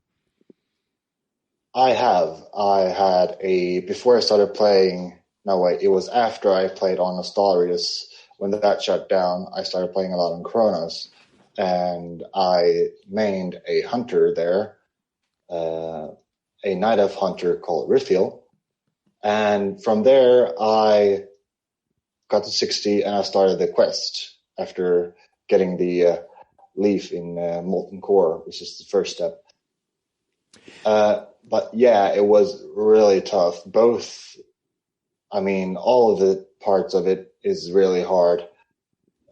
I have. Before I started playing, it was after I played on Astarius. When that shut down, I started playing a lot on Kronos. And I mained a hunter there, a Night Elf hunter called Rithiel. And from there, I got to 60 and I started the quest after getting the leaf in Molten Core, which is the first step. But yeah, it was really tough. All of the parts of it is really hard.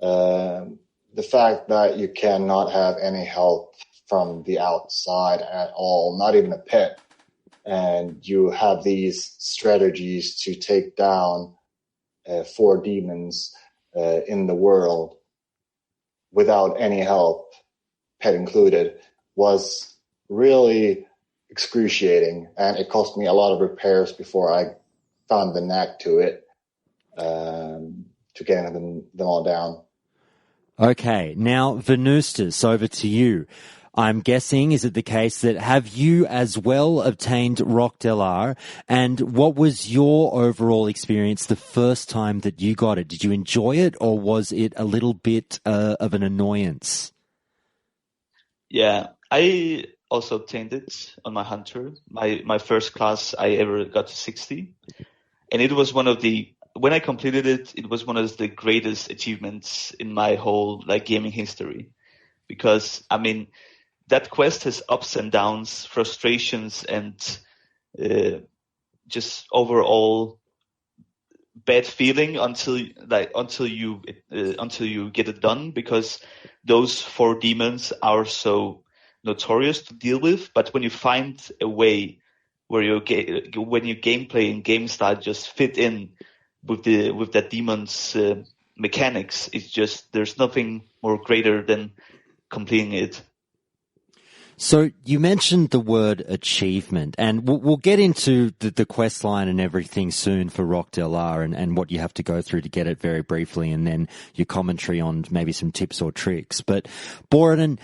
The fact that you cannot have any help from the outside at all, not even a pet, and you have these strategies to take down 4 demons in the world without any help, pet included, was really excruciating, and it cost me a lot of repairs before I found the knack to it, to getting them all down. Okay, now Venustus, over to you. I'm guessing, is it the case that have you as well obtained Rhok'Delar, and what was your overall experience the first time that you got it? Did you enjoy it, or was it a little bit of an annoyance? Yeah, I also obtained it on my hunter. My first class I ever got to 60, and it was when I completed it, it was one of the greatest achievements in my whole gaming history, because that quest has ups and downs, frustrations, and just overall bad feeling until you get it done, because those 4 demons are so notorious to deal with. But when you find a way where when your gameplay and game style just fit in with that demon's mechanics, it's just, there's nothing more greater than completing it. So you mentioned the word achievement, and we'll get into the quest line and everything soon for Rhok'Delar and what you have to go through to get it very briefly, and then your commentary on maybe some tips or tricks. But Boraden,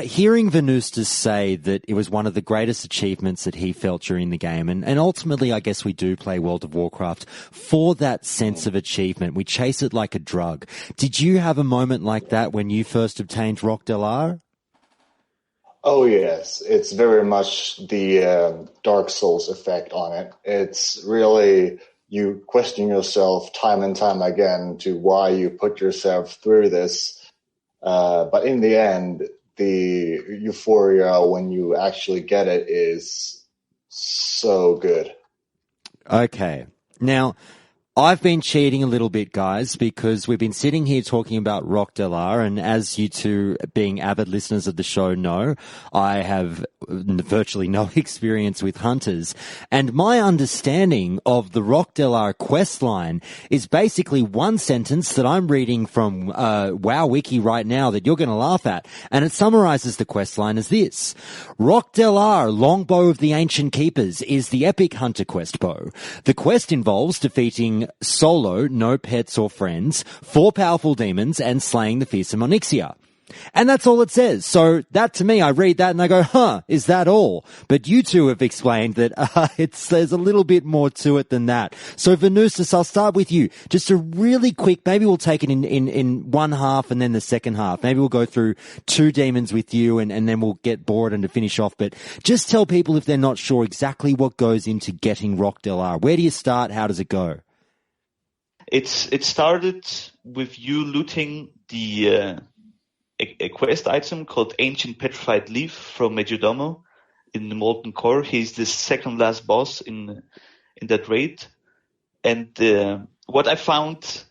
hearing Venustus say that it was one of the greatest achievements that he felt during the game, and ultimately I guess we do play World of Warcraft for that sense of achievement. We chase it like a drug. Did you have a moment like that when you first obtained Rhok'Delar? Oh yes, it's very much the Dark Souls effect on it. It's really, you question yourself time and time again to why you put yourself through this. But in the end, the euphoria when you actually get it is so good. Okay. Now, I've been cheating a little bit, guys, because we've been sitting here talking about Rhok'Delar, and as you two, being avid listeners of the show, know, I have virtually no experience with hunters, and my understanding of the Rhok'Delar questline is basically one sentence that I'm reading from WoW Wiki right now that you're going to laugh at, and it summarizes the questline as this: Rhok'Delar, Longbow of the Ancient Keepers, is the epic hunter quest bow. The quest involves defeating solo, no pets or friends, 4 powerful demons, and slaying the fearsome Onyxia. And that's all it says. So that, to me, I read that and I go, is that all? But you two have explained that there's a little bit more to it than that. So Venustus, I'll start with you. Just a really quick, maybe we'll take it in one half and then the second half. Maybe we'll go through 2 demons with you and then we'll get Boraden to finish off. But just tell people if they're not sure exactly what goes into getting Rhok'Delar. Where do you start? How does it go? It started with you looting a quest item called Ancient Petrified Leaf from Majordomo in the Molten Core. He's the second last boss in that raid. And what I found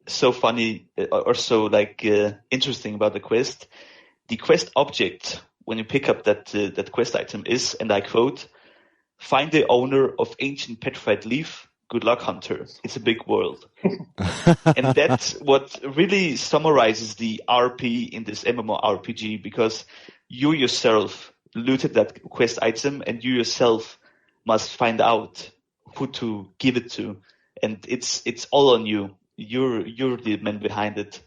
so funny or so interesting about the quest object when you pick up that quest item is, and I quote, "Find the owner of Ancient Petrified Leaf. Good luck, hunter. It's a big world." And that's what really summarizes the RP in this MMORPG, because you yourself looted that quest item and you yourself must find out who to give it to. And it's all on you. You're the man behind it.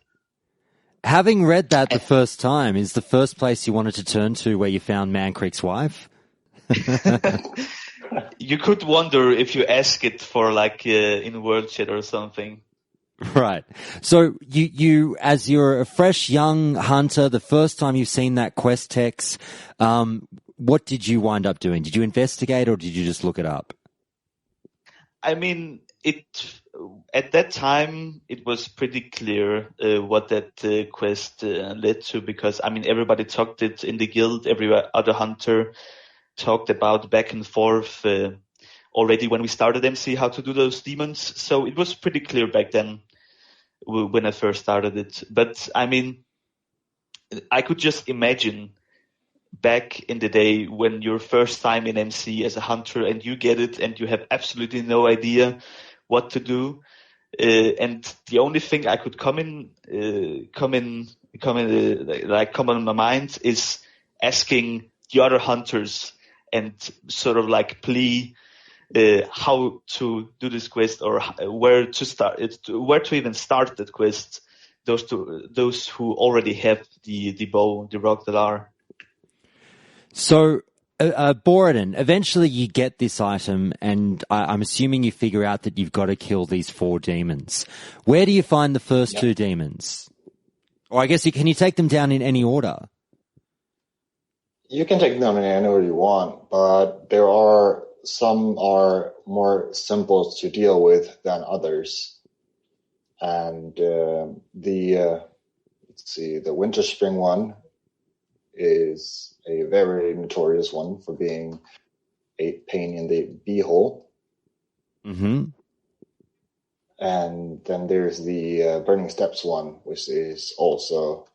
Having read that the first time, is the first place you wanted to turn to where you found Man Creek's wife? You could wonder if you ask it for in World Chat or something. Right. So you, as you're a fresh young hunter, the first time you've seen that quest text, what did you wind up doing? Did you investigate or did you just look it up? I mean, at that time it was pretty clear what that quest led to, because I mean everybody talked it in the guild. Every other hunter talked about back and forth already when we started MC how to do those demons. So it was pretty clear back then when I first started it. But I mean, I could just imagine back in the day when your first time in MC as a hunter and you get it and you have absolutely no idea what to do. And the only thing I could come on my mind is asking the other hunters and sort of like plea how to do this quest, or where to start it, where to even start that quest. Those who already have the bow, the Rhok'Delar. So, Borodin, eventually you get this item, and I'm assuming you figure out that you've got to kill these 4 demons. Where do you find the first 2 demons? Or I guess can you take them down in any order? You can take them down in any order you want, but some are more simple to deal with than others. And the Winter Spring one is a very notorious one for being a pain in the beehole. Mm-hmm. And then there's the Burning Steps one, which is also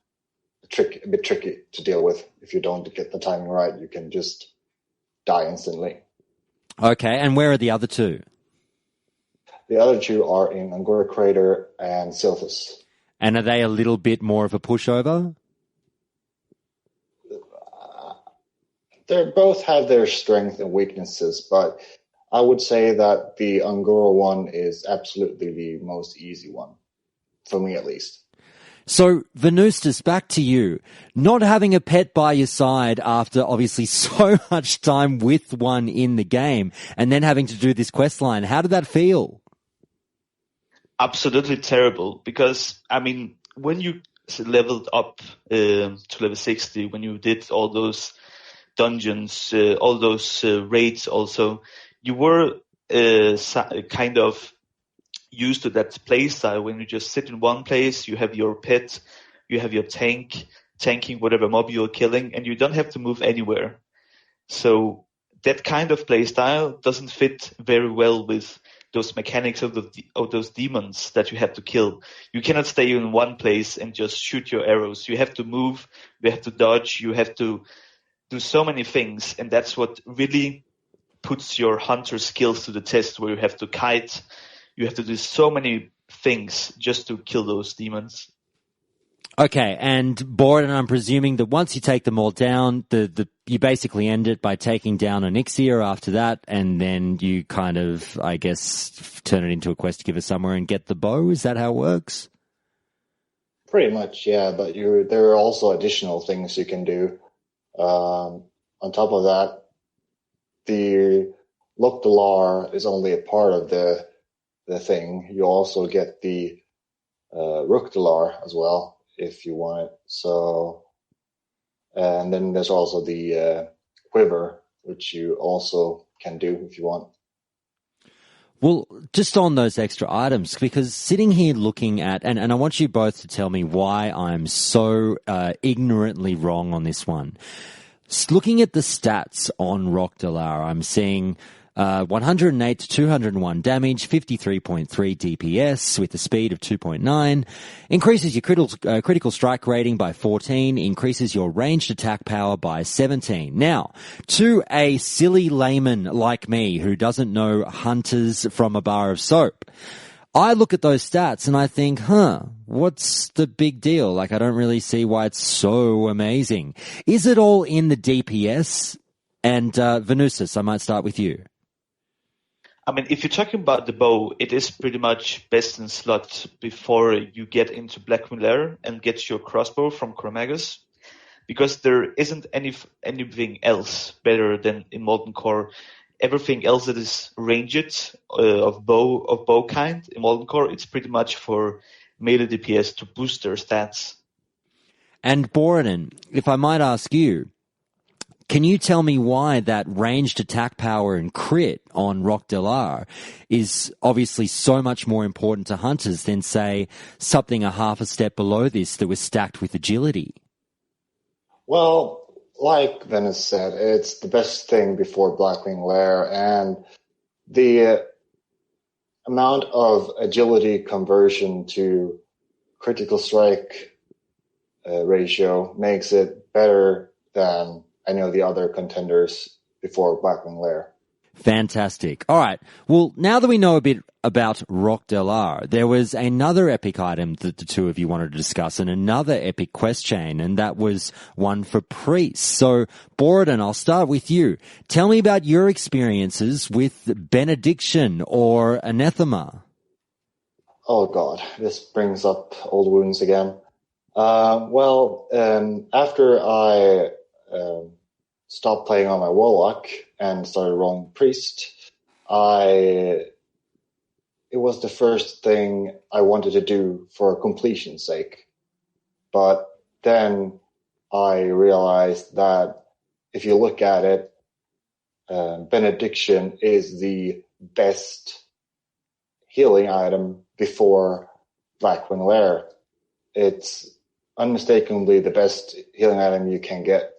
a bit tricky to deal with. If you don't get the timing right, you can just die instantly. Okay, and where are the other 2? The other 2 are in Angora Crater and Silphus. And are they a little bit more of a pushover? They both have their strengths and weaknesses, but I would say that the Angora one is absolutely the most easy one, for me at least. So, Venustus, back to you. Not having a pet by your side after obviously so much time with one in the game, and then having to do this quest line, how did that feel? Absolutely terrible, because, I mean, when you leveled up to level 60, when you did all those dungeons, all those raids also, you were kind of used to that play style when you just sit in one place, you have your pet, you have your tanking whatever mob you're killing, and you don't have to move anywhere. So that kind of play style doesn't fit very well with those mechanics of those demons that you have to kill. You cannot stay in one place and just shoot your arrows. You have to move, you have to dodge, you have to do so many things, and that's what really puts your hunter skills to the test, where you have to kite, you have to do so many things just to kill those demons. Okay, and Borodin, I'm presuming that once you take them all down, you basically end it by taking down Onyxia after that, and then you kind of, I guess, turn it into a quest to give us somewhere and get the bow. Is that how it works? Pretty much, yeah, but there are also additional things you can do. On top of that, the Rhok'Delar is only a part of the thing. You also get the Rhok'Delar as well, if you want it. So, and then there's also the quiver, which you also can do if you want. Well, just on those extra items, because sitting here looking at, and I want you both to tell me why I'm so ignorantly wrong on this one. Looking at the stats on Rhok'Delar, I'm seeing 108 to 201 damage, 53.3 DPS with a speed of 2.9, increases your critical strike rating by 14, increases your ranged attack power by 17. Now, to a silly layman like me who doesn't know hunters from a bar of soap, I look at those stats and I think, what's the big deal? Like, I don't really see why it's so amazing. Is it all in the DPS? And Venustus, I might start with you. I mean, if you're talking about the bow, it is pretty much best in slot before you get into Blackmoon Lair and get your crossbow from Chromagus, because there isn't anything else better than in Molten Core. Everything else that is ranged of bow kind in Molten Core, it's pretty much for melee DPS to boost their stats. And Borodin, if I might ask you, Can you tell me why that ranged attack power and crit on Rhok'Delar is obviously so much more important to hunters than, say, something a half a step below this that was stacked with agility? Well, like Venice said, it's the best thing before Blackwing Lair, and the amount of agility conversion to critical strike ratio makes it better than any of the other contenders before Blackwing Lair. Fantastic. All right. Well, now that we know a bit about Rhok'Delar, there was another epic item that the two of you wanted to discuss and another epic quest chain, and that was one for priests. So, Borodin, I'll start with you. Tell me about your experiences with Benediction or Anathema. Oh God, this brings up old wounds again. After I stopped playing on my Warlock and started rolling Priest, it was the first thing I wanted to do for completion's sake. But then I realized that if you look at it, Benediction is the best healing item before Blackwing Lair. It's unmistakably the best healing item you can get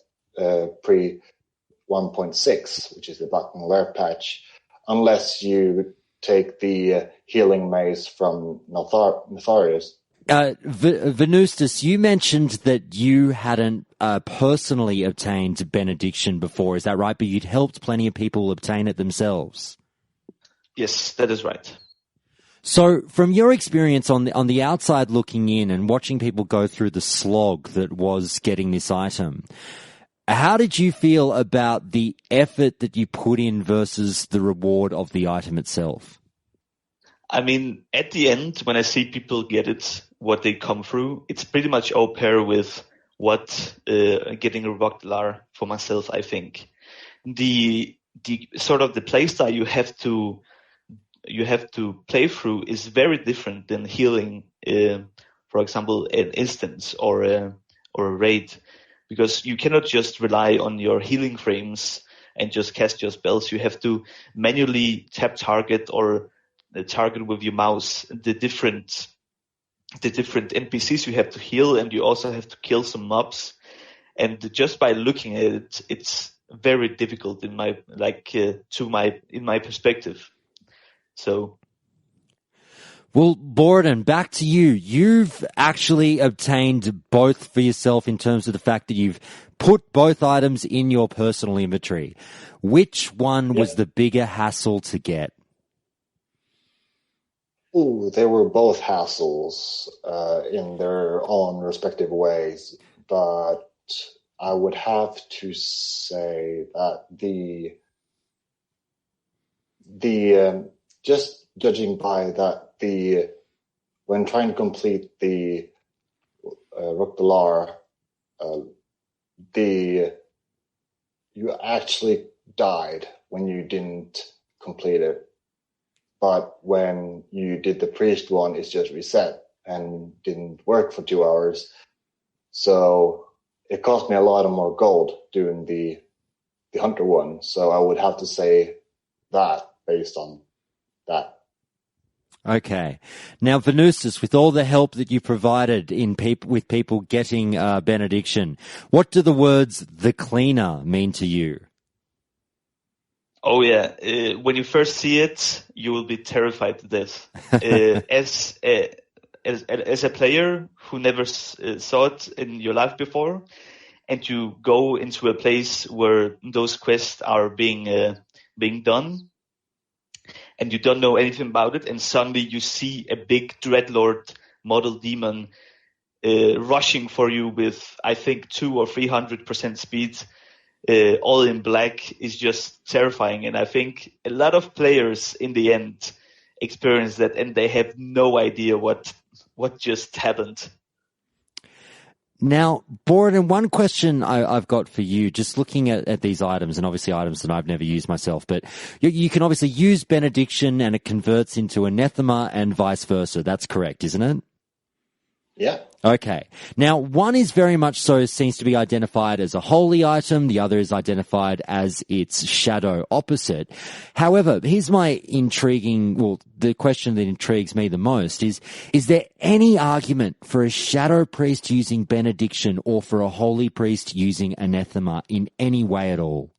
pre 1.6, which is the Blackwing Lair patch, unless you take the healing maze from Nefarious. Venustus, you mentioned that you hadn't personally obtained Benediction before, is that right? But you'd helped plenty of people obtain it themselves. Yes, that is right. So, from your experience on the outside looking in and watching people go through the slog that was getting this item, how did you feel about the effort that you put in versus the reward of the item itself? I mean, at the end, when I see people get it, what they come through, it's pretty much au pair with what getting a Rhok'Delar for myself, I think. The sort of the playstyle you have to play through is very different than healing, for example, an instance or a raid, because you cannot just rely on your healing frames and just cast your spells. You have to manually tap target or target with your mouse the different NPCs you have to heal, and you also have to kill some mobs. And just by looking at it, it's very difficult in my perspective. So, well, Borodin, back to you. You've actually obtained both for yourself in terms of the fact that you've put both items in your personal inventory. Which one was the bigger hassle to get? Ooh, they were both hassles in their own respective ways, but I would have to say that the just judging by that, when trying to complete the Rhok'Delar, you actually died when you didn't complete it. But when you did the priest one, it's just reset and didn't work for 2 hours. So it cost me a lot of more gold doing the hunter one. So I would have to say that based on that. Okay. Now, Venustus, with all the help that you provided with people getting Benediction, what do the words "the cleaner" mean to you? Oh yeah, when you first see it, you will be terrified to death. As a player who never saw it in your life before, and you go into a place where those quests are being done, and you don't know anything about it, and suddenly you see a big Dreadlord model demon rushing for you with, I think, 200 or 300% speed, all in black, is just terrifying. And I think a lot of players in the end experience that, and they have no idea what just happened. Now, Borodin, one question I've got for you, just looking at these items, and obviously items that I've never used myself, but you can obviously use Benediction and it converts into Anathema and vice versa. That's correct, isn't it? Yeah. Okay. Now, one is very much so seems to be identified as a holy item. The other is identified as its shadow opposite. However, here's my the question that intrigues me the most is there any argument for a shadow priest using benediction or for a holy priest using anathema in any way at all?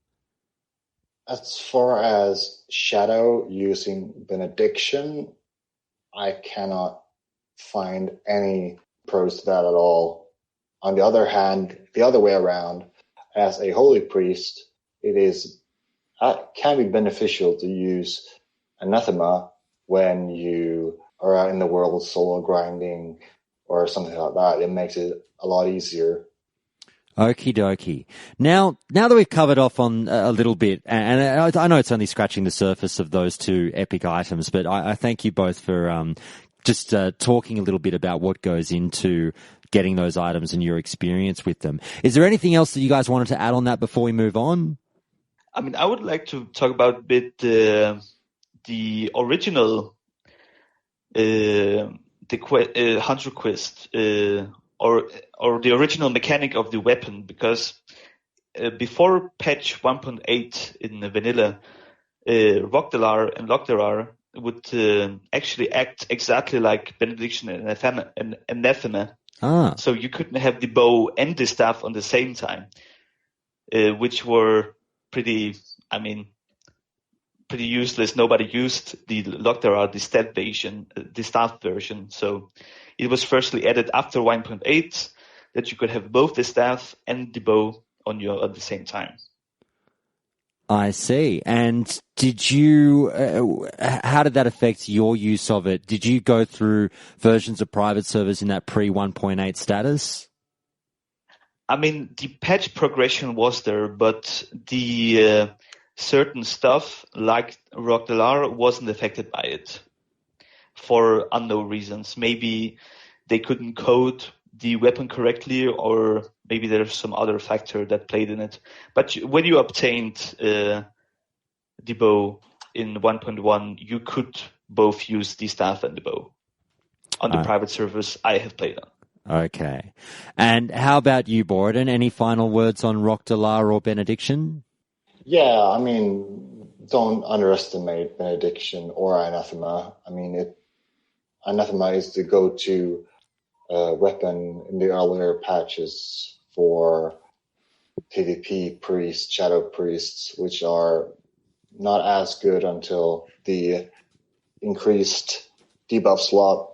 As far as shadow using benediction, I cannot find any pros to that at all. On the other hand, the other way around, as a holy priest, can be beneficial to use anathema when you are out in the world solo grinding or something like that. It makes it a lot easier. Okie dokie. Now that we've covered off on a little bit, and I know it's only scratching the surface of those two epic items, but I thank you both for just talking a little bit about what goes into getting those items and your experience with them. Is there anything else that you guys wanted to add on that before we move on? I mean, I would like to talk about a bit the original Hunter Quest or the original mechanic of the weapon, because before patch 1.8 in the vanilla, Rhok'Delar and Anathema would actually act exactly like Benediction and Anathema. So you couldn't have the bow and the staff on the same time, which were pretty useless. Nobody used the Rhok'Delar, the staff version. So it was firstly added after 1.8 that you could have both the staff and the bow on the same time. I see. And did you, how did that affect your use of it? Did you go through versions of private servers in that pre-1.8 status? I mean, the patch progression was there, but the certain stuff like Rhok'Delar wasn't affected by it for unknown reasons. Maybe they couldn't code the weapon correctly, or maybe there's some other factor that played in it. But when you obtained the bow in 1.1, you could both use the staff and the bow on the private servers I have played on. Okay. And how about you, Borden? Any final words on Rhok'Delar or Benediction? Yeah, I mean, don't underestimate Benediction or Anathema. I mean, Anathema is the go-to weapon in the earlier patches for PvP priests, shadow priests, which are not as good until the increased debuff slot.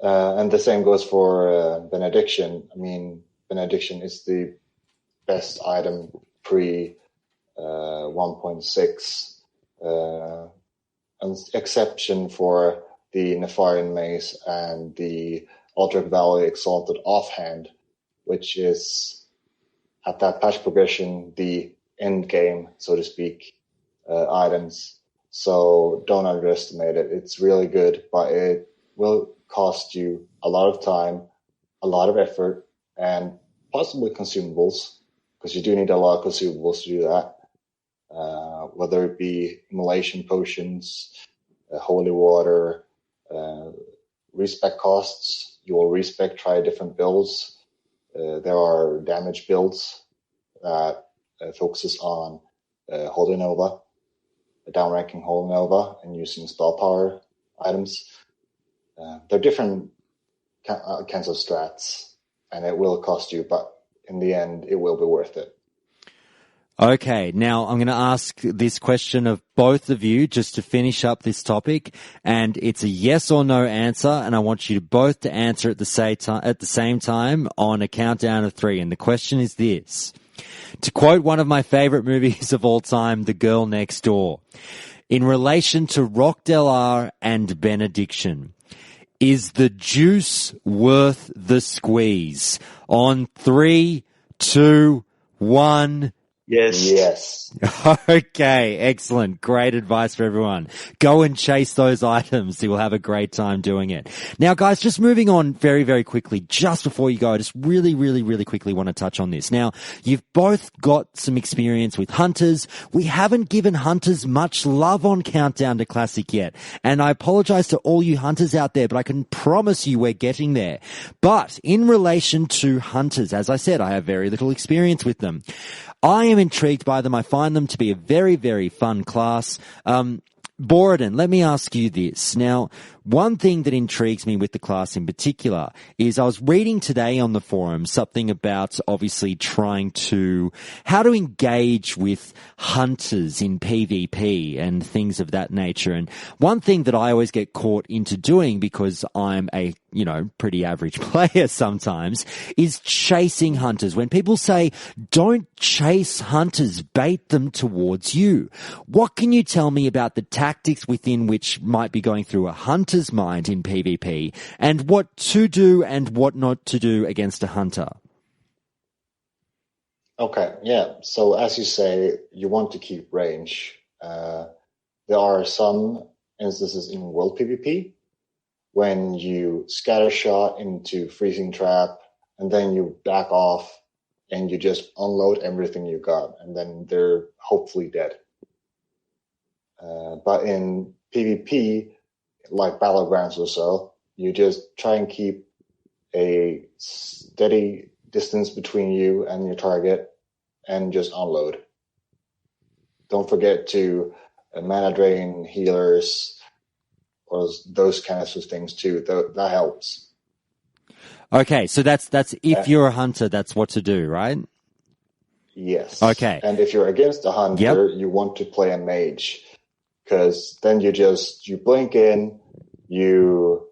And the same goes for Benediction. I mean, Benediction is the best item pre 1.6, an exception for the Nefarian Mace and the Aldrich Valley Exalted Offhand, which is at that patch progression the end game, so to speak, items. So don't underestimate it. It's really good, but it will cost you a lot of time, a lot of effort, and possibly consumables, because you do need a lot of consumables to do that. Whether it be immolation potions, holy water, respec costs. You will respec, try different builds. There are damage builds that focuses on Holy Nova, downranking Holy Nova, and using spell power items. They're different kinds of strats, and it will cost you, but in the end, it will be worth it. Okay, now I'm going to ask this question of both of you just to finish up this topic, and it's a yes or no answer, and I want you both to answer at the same time on a countdown of 3. And the question is this. To quote one of my favorite movies of all time, The Girl Next Door, in relation to Rhok'Delar and Benediction, is the juice worth the squeeze? On 3, 2, 1... Yes. Okay, excellent. Great advice for everyone. Go and chase those items. You will have a great time doing it. Now, guys, just moving on very, very quickly, just before you go, I just really, really, really quickly want to touch on this. Now, you've both got some experience with hunters. We haven't given hunters much love on Countdown to Classic yet. And I apologize to all you hunters out there, but I can promise you we're getting there. But in relation to hunters, as I said, I have very little experience with them. I am intrigued by them. I find them to be a very, very fun class. Borodin, let me ask you this. Now, one thing that intrigues me with the class in particular is I was reading today on the forum something about obviously trying to, how to engage with hunters in PvP and things of that nature. And one thing that I always get caught into doing because I'm a, pretty average player sometimes is chasing hunters. When people say, don't chase hunters, bait them towards you. What can you tell me about the tactics within which might be going through a hunter's mind in PvP and what to do and what not to do against a hunter? Okay, yeah. So as you say, you want to keep range. There are some instances in world PvP when you scatter shot into freezing trap and then you back off and you just unload everything you got and then they're hopefully dead. But in PvP, like Battlegrounds or so, you just try and keep a steady distance between you and your target and just unload. Don't forget to mana drain healers or those kinds of things too. That helps. Okay, so that's if you're a hunter, that's what to do, right? Yes. Okay. And if you're against a hunter, you want to play a mage. Because then you blink in, you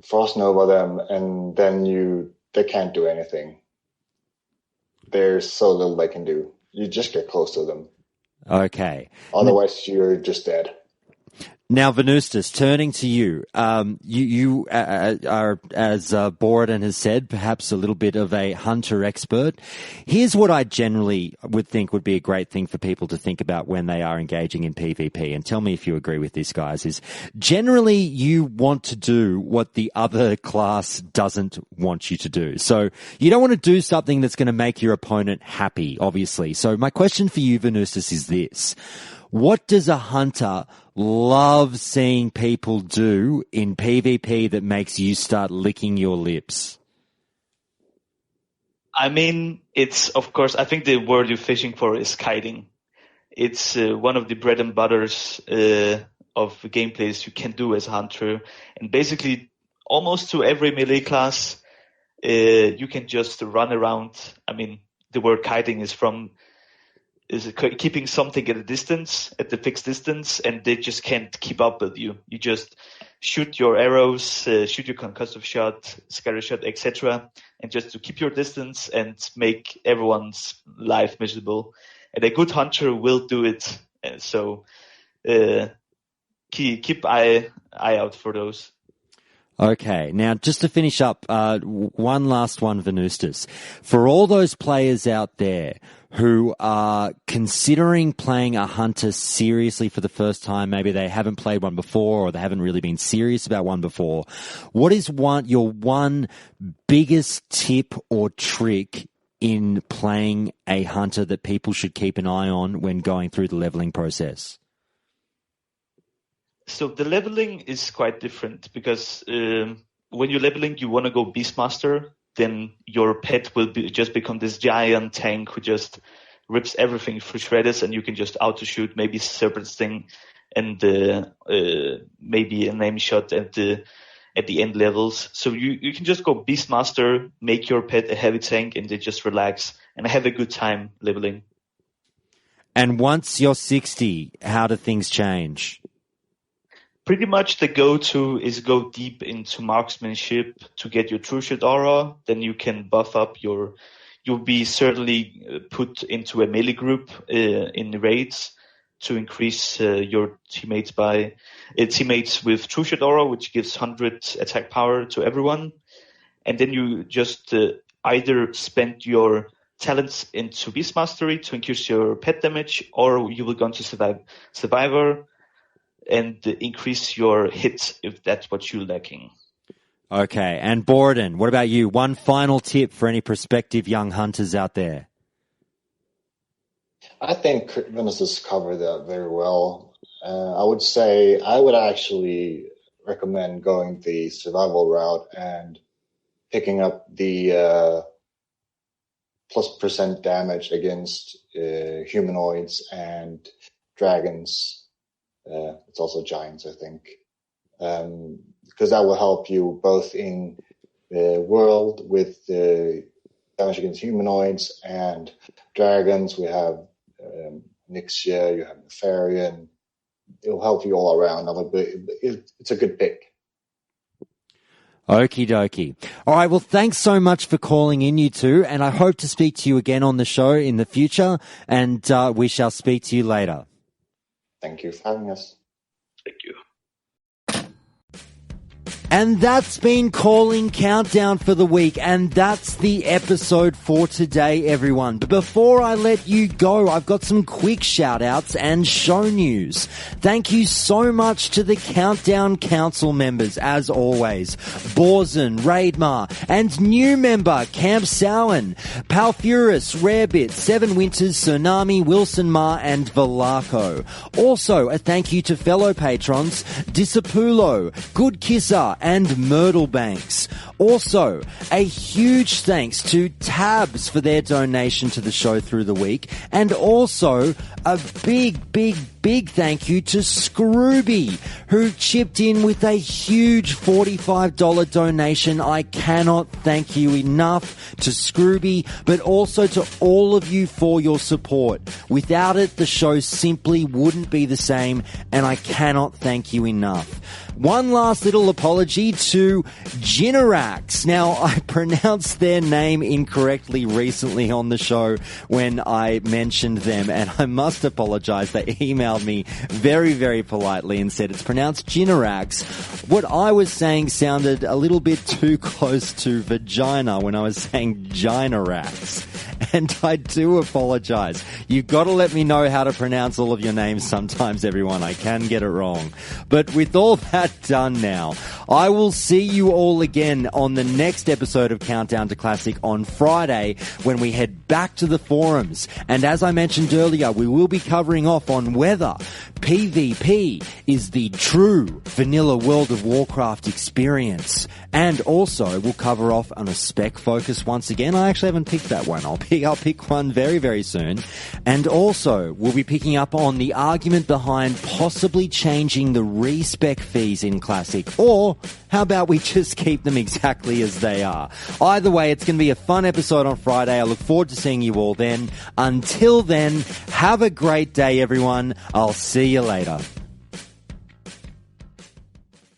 frost nova them, and then they can't do anything. There's so little they can do. You just get close to them. Okay. Otherwise, you're just dead. Now, Venustus, turning to you, you are, as Borodin has said, perhaps a little bit of a hunter expert. Here's what I generally would think would be a great thing for people to think about when they are engaging in PvP, and tell me if you agree with this, guys, is generally you want to do what the other class doesn't want you to do. So you don't want to do something that's going to make your opponent happy, obviously. So my question for you, Venustus, is this. What does a hunter love seeing people do in PvP that makes you start licking your lips? I mean, it's, of course, I think the word you're fishing for is kiting. It's one of the bread and butters of gameplays you can do as a hunter. And basically, almost to every melee class, you can just run around. I mean, the word kiting is keeping something at a distance, at the fixed distance, and they just can't keep up with you. You just shoot your arrows, shoot your concussive shot, scatter shot, etc., and just to keep your distance and make everyone's life miserable. And a good hunter will do it. So keep eye out for those. Okay, now just to finish up, one last one, Venustus. For all those players out there who are considering playing a hunter seriously for the first time, maybe they haven't played one before or they haven't really been serious about one before, what is your one biggest tip or trick in playing a hunter that people should keep an eye on when going through the leveling process? So the leveling is quite different because when you're leveling, you want to go Beastmaster, then your pet will just become this giant tank who just rips everything through shredders, and you can just auto-shoot, maybe Serpent Sting, and maybe a name shot at the end levels. So you can just go Beastmaster, make your pet a heavy tank, and then just relax and have a good time leveling. And once you're 60, how do things change? Pretty much the go-to is go deep into marksmanship to get your true shot aura. Then you can buff up you'll be certainly put into a melee group in the raids to increase your teammates with true shot aura, which gives 100 attack power to everyone. And then you just either spend your talents into Beast Mastery to increase your pet damage, or you will go into Survivor and increase your hits if that's what you're lacking. Okay, and Borden, what about you? One final tip for any prospective young hunters out there. I think Venice has covered that very well. I would say I would actually recommend going the survival route and picking up the +% damage against humanoids and dragons. It's also giants, I think. Because that will help you both in the world with the damage against humanoids and dragons. We have Nixia, you have Nefarian. It'll help you all around. It's a good pick. Okie dokie. All right, well, thanks so much for calling in, you two, and I hope to speak to you again on the show in the future, and we shall speak to you later. Thank you for having us. Thank you. And that's been Calling Countdown for the week, and that's the episode for today, everyone. But before I let you go, I've got some quick shout-outs and show news. Thank you so much to the Countdown Council members, as always. Borzen, Raidmar, and new member, Camp Sowen, Palfurus, Rarebit, Seven Winters, Tsunami, Wilson Ma, and Valaco. Also, a thank you to fellow patrons, Disapulo, Good Kisser, and Myrtle Banks. Also, a huge thanks to Tabs for their donation to the show through the week, and also a big thank you to Scrooby, who chipped in with a huge $45 donation. I cannot thank you enough to Scrooby, but also to all of you for your support. Without it, the show simply wouldn't be the same, and I cannot thank you enough. One last little apology to Ginnerax. Now, I pronounced their name incorrectly recently on the show when I mentioned them, and I must apologize. They emailed me very politely and said it's pronounced Ginnerax. What I was saying sounded a little bit too close to vagina when I was saying Ginnerax. And I do apologize. You've got to let me know how to pronounce all of your names sometimes, everyone. I can get it wrong. But with all that done now, I will see you all again on the next episode of Countdown to Classic on Friday when we head back to the forums. And as I mentioned earlier, we will be covering off on whether PvP is the true vanilla World of Warcraft experience. And also, we'll cover off on a spec focus once again. I actually haven't picked that one. I'll pick one very soon. And also, we'll be picking up on the argument behind possibly changing the respec fees in Classic. Or, how about we just keep them exactly as they are? Either way, it's going to be a fun episode on Friday. I look forward to seeing you all then. Until then, have a great day, everyone. I'll see you later.